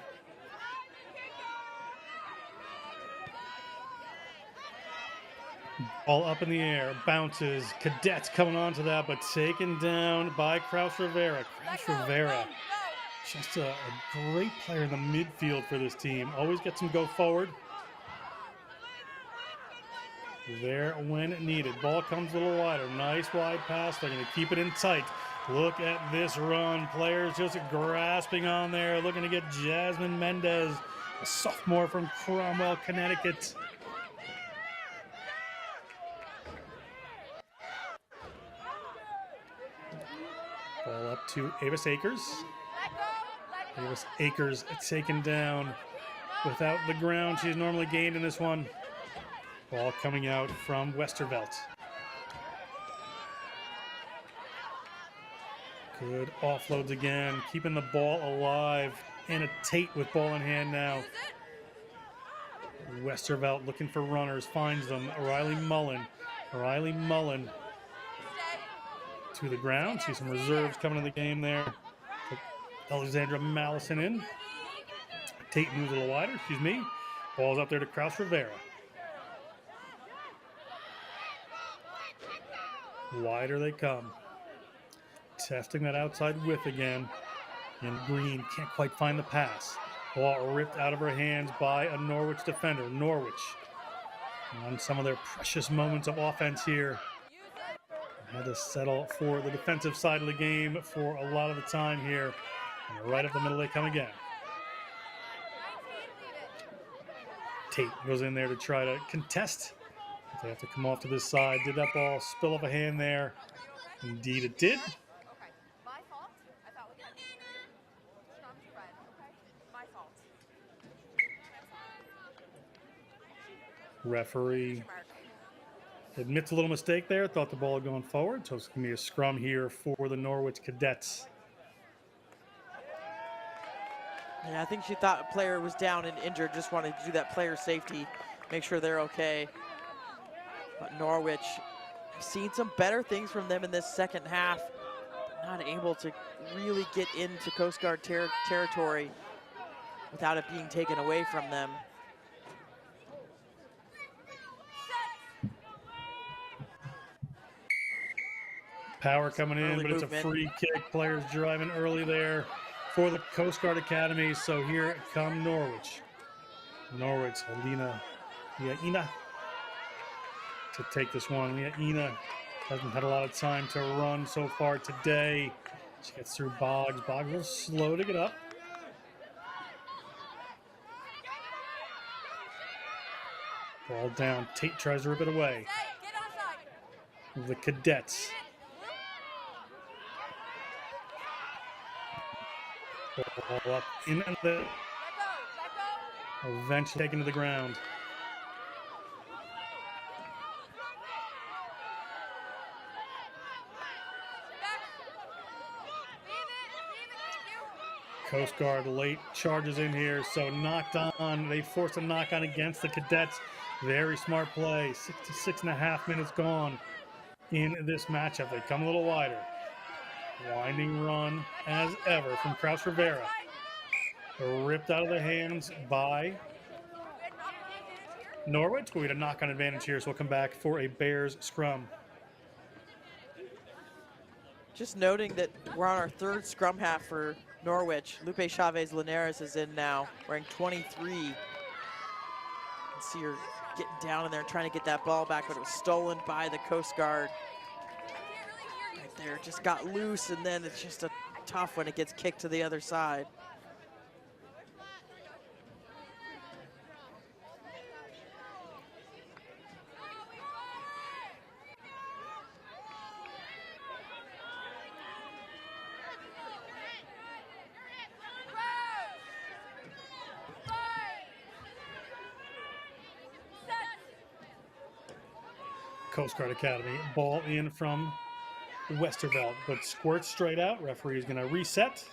Speaker 1: All up in the air, bounces. Cadets coming onto that, but taken down by Kraus Rivera. Kraus Rivera, just a great player in the midfield for this team. Always gets them go forward. There when needed. Ball comes a little wider. Nice wide pass. They're going to keep it in tight. Look at this run. Players just grasping on there, looking to get Jasmine Mendez, a sophomore from Cromwell, Connecticut. Ball up to Avis Akers. Avis Akers taken down without the ground she's normally gained in this one. Ball coming out from Westervelt. Good offloads again, keeping the ball alive. Anna Tate with ball in hand now. Westervelt looking for runners, finds them. Riley Mullen. Riley Mullen to the ground. See some reserves coming in the game there. Put Alexandra Mallison in. Tate moves a little wider, Ball's up there to Kraus Rivera. Wider they come. Testing that outside width again. And Green can't quite find the pass. Ball ripped out of her hands by a Norwich defender. Norwich on some of their precious moments of offense here. Had to settle for the defensive side of the game for a lot of the time here. And right up the middle they come again. Tate goes in there to try to contest. They have to come off to this side. Did that ball spill off a hand there? Indeed it did. Referee admits a little mistake there. Thought the ball had gone forward. So it's going to be a scrum here for the Norwich Cadets.
Speaker 2: Yeah, I think she thought a player was down and injured. Just wanted to do that player safety, make sure they're okay. But Norwich, seen some better things from them in this second half. Not able to really get into Coast Guard territory without it being taken away from them.
Speaker 1: Power coming in,
Speaker 2: Early
Speaker 1: but it's a free kick. Players driving early there for the Coast Guard Academy. So here come Norwich. Norwich, Alina Ina to take this one. Ina hasn't had a lot of time to run so far today. She gets through Boggs. Boggs a little slow to get up. Ball down. Tate tries to rip it away. The Cadets. Ball up in the eventually taken to the ground. Coast Guard late charges in here, so knocked on. They force a knock on against the Cadets. Very smart play. 6.5 minutes gone in this matchup. They come a little wider. Winding run as ever from Kraus Rivera. Ripped out of the hands by Norwich. We had a knock-on advantage here, so we'll come back for a Bears scrum.
Speaker 2: Just noting that we're on our third scrum half for Norwich. Lupe Chavez Linares is in now, wearing 23. You can see her getting down in there and trying to get that ball back, but it was stolen by the Coast Guard. Right there, just got loose, and then it's just a tough when it gets kicked to the other side.
Speaker 1: Coast Guard Academy. Ball in from Westervelt, but squirts straight out. Referee is going to reset.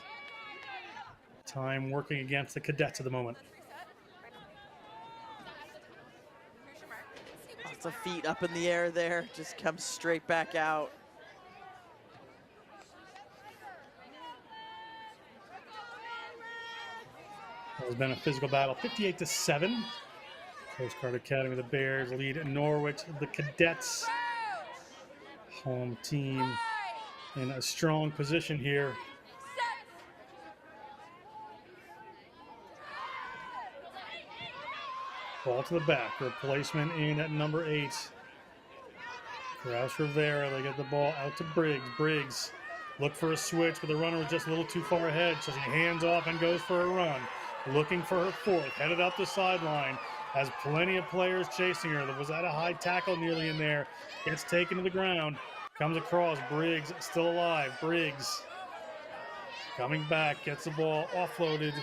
Speaker 1: Time working against the cadets at the moment.
Speaker 2: Lots of feet up in the air there, just comes straight back out.
Speaker 1: It's been a physical battle, 58-7. Coast Guard Academy, the Bears lead Norwich, the Cadets. Home team in a strong position here. Ball to the back, replacement in at number 8. Kraus Rivera, they get the ball out to Briggs. Briggs look for a switch, but the runner was just a little too far ahead, so she hands off and goes for a run. Looking for her fourth, headed up the sideline, has plenty of players chasing her. That was at a high tackle nearly in there, gets taken to the ground, comes across, Briggs still alive. Briggs coming back, gets the ball offloaded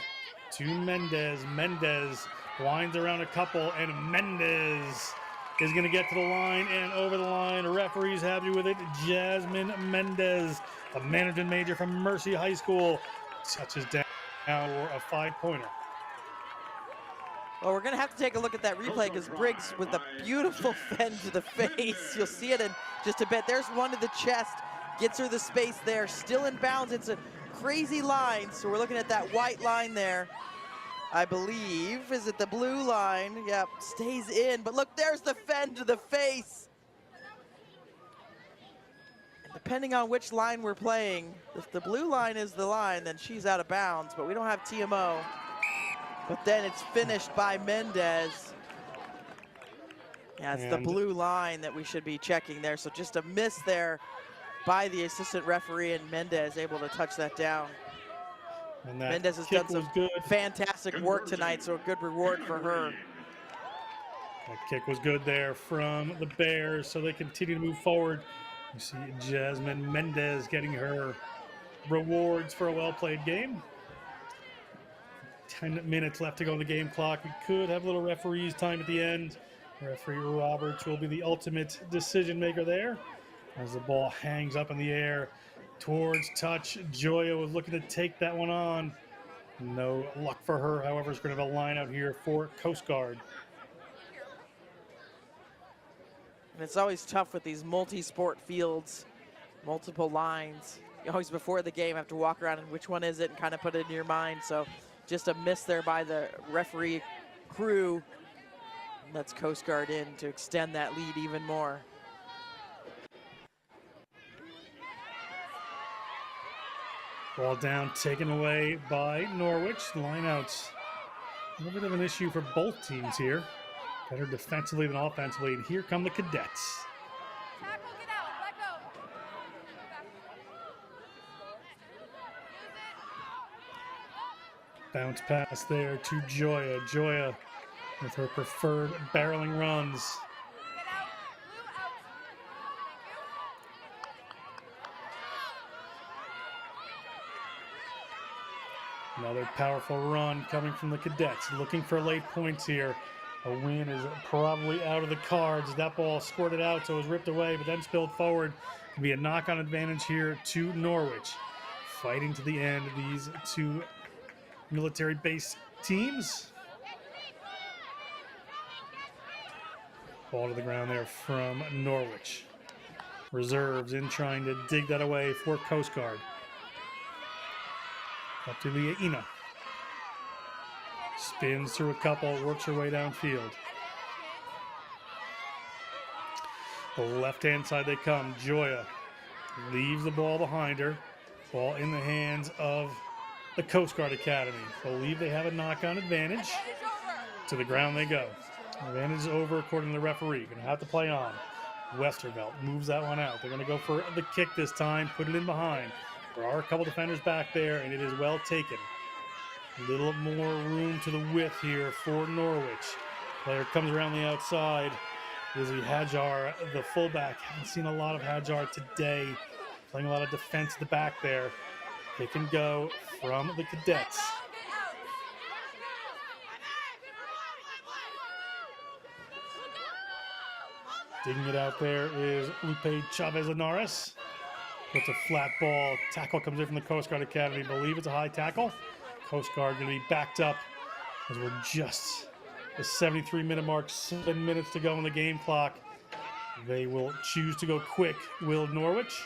Speaker 1: to Mendez. Mendez winds around a couple, and Mendez is going to get to the line and over the line. The referee's happy with it. Jasmine Mendez, a management major from Mercy High School, touches down for a 5-pointer.
Speaker 2: Well, we're going to have to take a look at that replay because Briggs with a beautiful fend to the face. You'll see it in just a bit. There's one to the chest, gets her the space there, still in bounds. It's a crazy line, so we're looking at that white line there. I believe, is it the blue line? Yep, stays in, but look, there's the fend to the face. And depending on which line we're playing, if the blue line is the line, then she's out of bounds, but we don't have TMO. But then it's finished by Mendez. Yeah, it's the blue line that we should be checking there, so just a miss there by the assistant referee, and Mendez able to touch that down.
Speaker 1: And that
Speaker 2: Mendez has done some fantastic work tonight, so a good reward for her.
Speaker 1: That kick was good there from the Bears, so they continue to move forward. You see Jasmine Mendez getting her rewards for a well-played game. 10 minutes left to go on the game clock. We could have a little referee's time at the end. Referee Roberts will be the ultimate decision maker there as the ball hangs up in the air towards touch. Joya was looking to take that one on. No luck for her. However, it's going to have a line out here for Coast Guard.
Speaker 2: And it's always tough with these multi-sport fields, multiple lines. You always before the game have to walk around and which one is it and kind of put it in your mind. So just a miss there by the referee crew. Lets Coast Guard in to extend that lead even more.
Speaker 1: Ball down, taken away by Norwich. Lineouts, a little bit of an issue for both teams here. Better defensively than offensively. And here come the Cadets.
Speaker 4: Tackle, get out, let go.
Speaker 1: Bounce pass there to Joya. Joya with her preferred barreling runs. Another powerful run coming from the Cadets, looking for late points here. A win is probably out of the cards. That ball squirted out, so it was ripped away, but then spilled forward. Can be a knock-on advantage here to Norwich. Fighting to the end, these two military base teams. Ball to the ground there from Norwich. Reserves in trying to dig that away for Coast Guard. Up to Leaina. Spins through a couple, works her way downfield. The left-hand side they come. Joya leaves the ball behind her. Ball in the hands of the Coast Guard Academy. Believe they have a knock-on advantage. To the ground they go. Advantage is over according to the referee. Gonna have to play on. Westervelt moves that one out. They're gonna go for the kick this time, put it in behind. There are a couple defenders back there, and it is well taken. A little more room to the width here for Norwich. Player comes around the outside. Izzy Hajar, the fullback. Haven't seen a lot of Hajar today. Playing a lot of defense at the back there. Pick and go from the Cadets. Digging it out there is Lupe Chavez-Linares. Puts a flat ball. Tackle comes in from the Coast Guard Academy. I believe it's a high tackle. Coast Guard going to be backed up as we're just the 73-minute mark, 7 minutes to go on the game clock. They will choose to go quick. Will Norwich?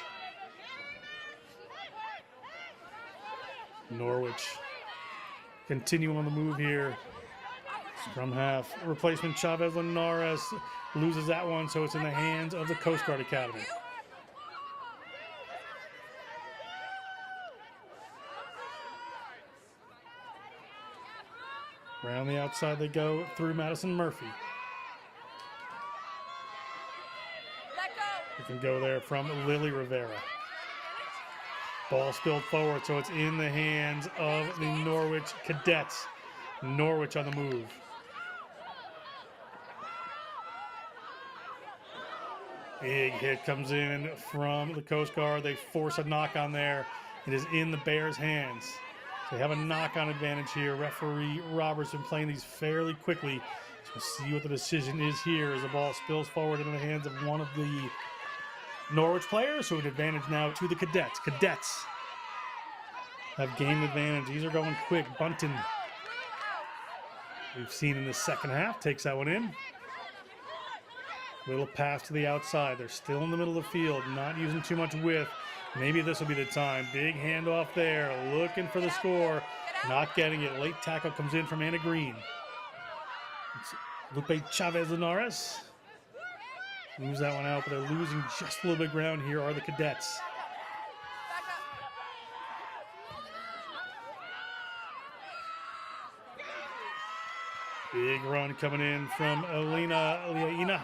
Speaker 1: Norwich continue on the move here. Scrum half. Replacement Chavez-Linares loses that one, so it's in the hands of the Coast Guard Academy. Around the outside they go through Madison Murphy. You can go there from Lily Rivera. Ball spilled forward, so it's in the hands of the Norwich Cadets. Norwich on the move. Big hit comes in from the Coast Guard. They force a knock on there. It is in the Bears' hands. They have a knock-on advantage here. Referee Roberts been playing these fairly quickly. So we'll see what the decision is here as the ball spills forward into the hands of one of the Norwich players. So an advantage now to the Cadets. Cadets have gained advantage. These are going quick. Bunton, we've seen in the second half, takes that one in. Little pass to the outside. They're still in the middle of the field, not using too much width. Maybe this will be the time. Big handoff there, looking for the score, not getting it. Late tackle comes in from Anna Green. It's Lupe Chavez-Linares. Moves that one out, but they're losing just a little bit of ground here are the Cadets. Big run coming in from Elena Liaina.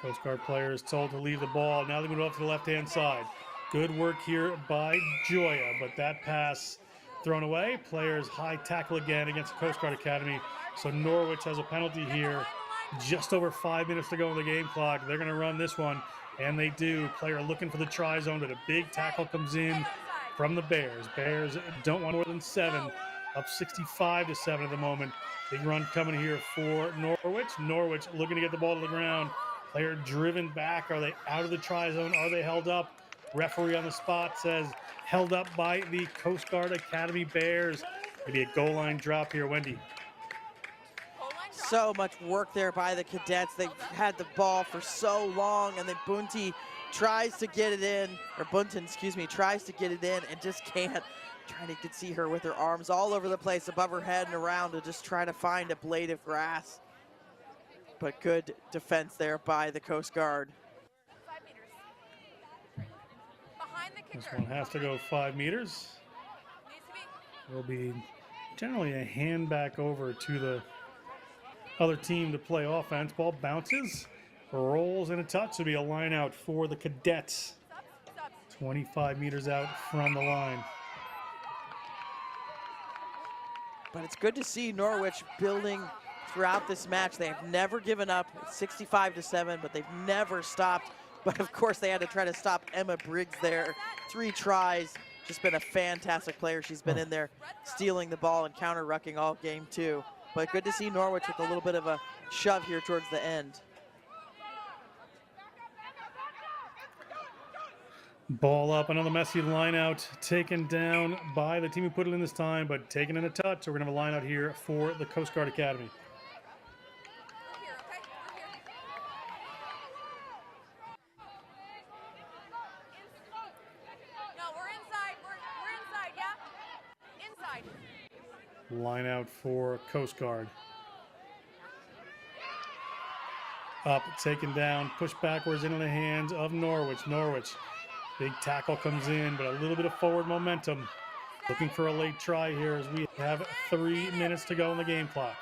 Speaker 1: Coast Guard players told to leave the ball. Now they move off to the left-hand side. Good work here by Joya, but that pass thrown away. Players high tackle again against the Coast Guard Academy. So Norwich has a penalty here. Just over 5 minutes to go on the game clock. They're going to run this one, and they do. Player looking for the try zone, but a big tackle comes in from the Bears. Bears don't want more than 7. Up 65-7 at the moment. Big run coming here for Norwich. Norwich looking to get the ball to the ground. Player driven back. Are they out of the try zone? Are they held up? Referee on the spot says held up by the Coast Guard Academy Bears. Maybe a goal line drop here, Wendy.
Speaker 2: So much work there by the Cadets. They've had the ball for so long, and then Bunty tries to get it in, or Bunton, excuse me, tries to get it in and just can't. Trying to see her with her arms all over the place, above her head and around, to just try to find a blade of grass. But good defense there by the Coast Guard.
Speaker 1: This one has to go 5 meters. Will be generally a hand back over to the other team to play offense. Ball bounces, rolls in a touch. It'll be a line out for the Cadets. 25 meters out from the line.
Speaker 2: But it's good to see Norwich building throughout this match. They have never given up. It's 65-7, but they've never stopped. But of course they had to try to stop Emma Briggs there. 3 tries, just been a fantastic player. She's been in there stealing the ball and counter-rucking all game too. But good to see Norwich with a little bit of a shove here towards the end.
Speaker 1: Ball up, another messy line out, taken down by the team who put it in this time, but taken in a touch. So we're gonna have a line out here for the Coast Guard Academy. Line out for Coast Guard. Up, taken down, pushed backwards into the hands of Norwich. Norwich, big tackle comes in, but a little bit of forward momentum. Looking for a late try here as we have 3 minutes to go on the game clock.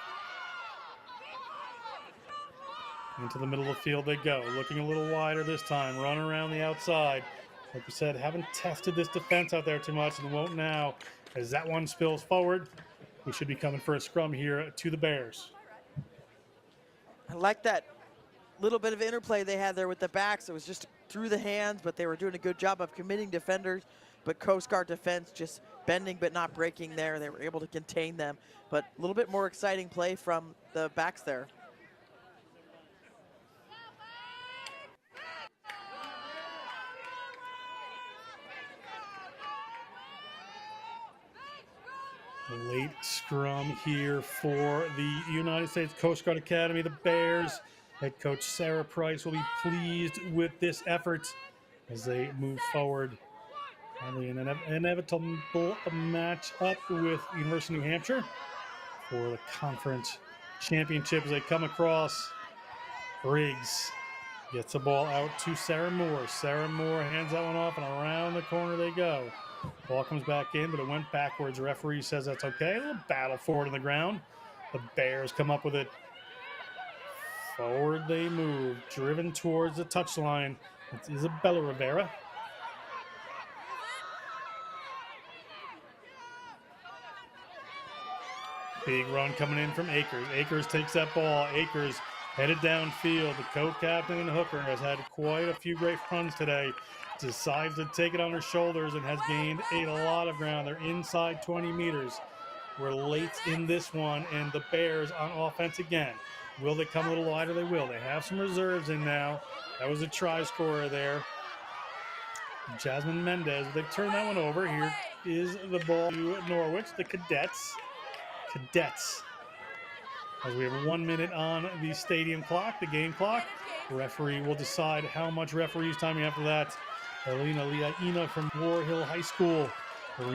Speaker 1: Into the middle of the field they go, looking a little wider this time, running around the outside. Like we said, haven't tested this defense out there too much and won't now. As that one spills forward, we should be coming for a scrum here to the Bears.
Speaker 2: I like that little bit of interplay they had there with the backs. It was just through the hands, but they were doing a good job of committing defenders. But Coast Guard defense just bending but not breaking there. They were able to contain them. But a little bit more exciting play from the backs there.
Speaker 1: Late scrum here for the United States Coast Guard Academy. The Bears, head coach Sarah Price will be pleased with this effort as they move forward. Probably an inevitable match up with University of New Hampshire for the conference championship as they come across. Briggs gets the ball out to Sarah Moore. Sarah Moore hands that one off, and around the corner they go. Ball comes back in, but it went backwards. Referee says that's okay. A little battle forward on the ground. The Bears come up with it. Forward they move, driven towards the touchline. It's Isabella Rivera. Big run coming in from Akers. Akers takes that ball. Akers headed downfield. The co-captain and hooker has had quite a few great runs today. Decides to take it on her shoulders and has gained a lot of ground. They're inside 20 meters. We're late in this one, and the Bears on offense again. Will they come a little wider? They will. They have some reserves in now. That was a try scorer there. Jasmine Mendez. They've turned that one over. Here is the ball to Norwich, the Cadets. As we have 1 minute on the stadium clock, the game clock. The referee will decide how much referee's time after that. Elena Liaina from War Hill High School, from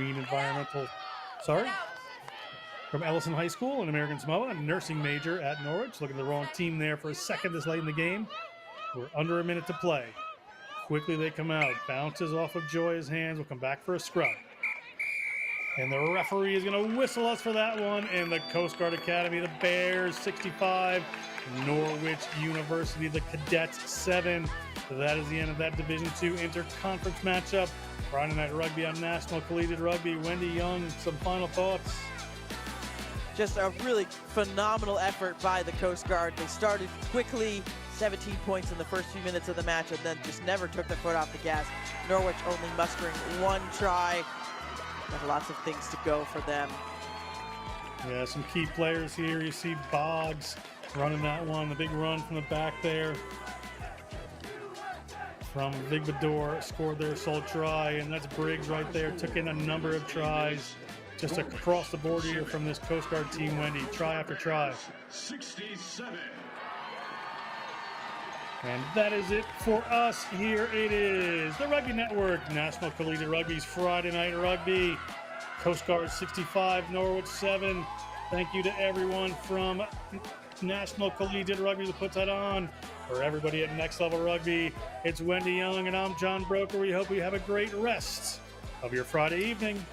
Speaker 1: Ellison High School in American Samoa, a nursing major at Norwich. Look at the wrong team there for a second this late in the game. We're under a minute to play. Quickly they come out, bounces off of Joy's hands. We'll come back for a scrub. And the referee is going to whistle us for that one. And the Coast Guard Academy, the Bears 65, Norwich University, the Cadets 7. So that is the end of that Division II interconference matchup. Friday Night Rugby on National Collegiate Rugby. Wendy Young, some final thoughts.
Speaker 2: Just a really phenomenal effort by the Coast Guard. They started quickly, 17 points in the first few minutes of the match, and then just never took their foot off the gas. Norwich only mustering one try. Got lots of things to go for them.
Speaker 1: Yeah, some key players here. You see Boggs running that one, the big run from the back there. From Vigbador, scored their sole try, and that's Briggs right there. Took in a number of tries just across the board here from this Coast Guard team, Wendy. Try after try.
Speaker 16: 67.
Speaker 1: And that is it for us. Here it is, the Rugby Network, National Collegiate Rugby's Friday Night Rugby. Coast Guard 65, Norwich 7. Thank you to everyone from National Collegiate Rugby that puts that on. For everybody at Next Level Rugby, it's Wendy Young and I'm John Broker. We hope you have a great rest of your Friday evening.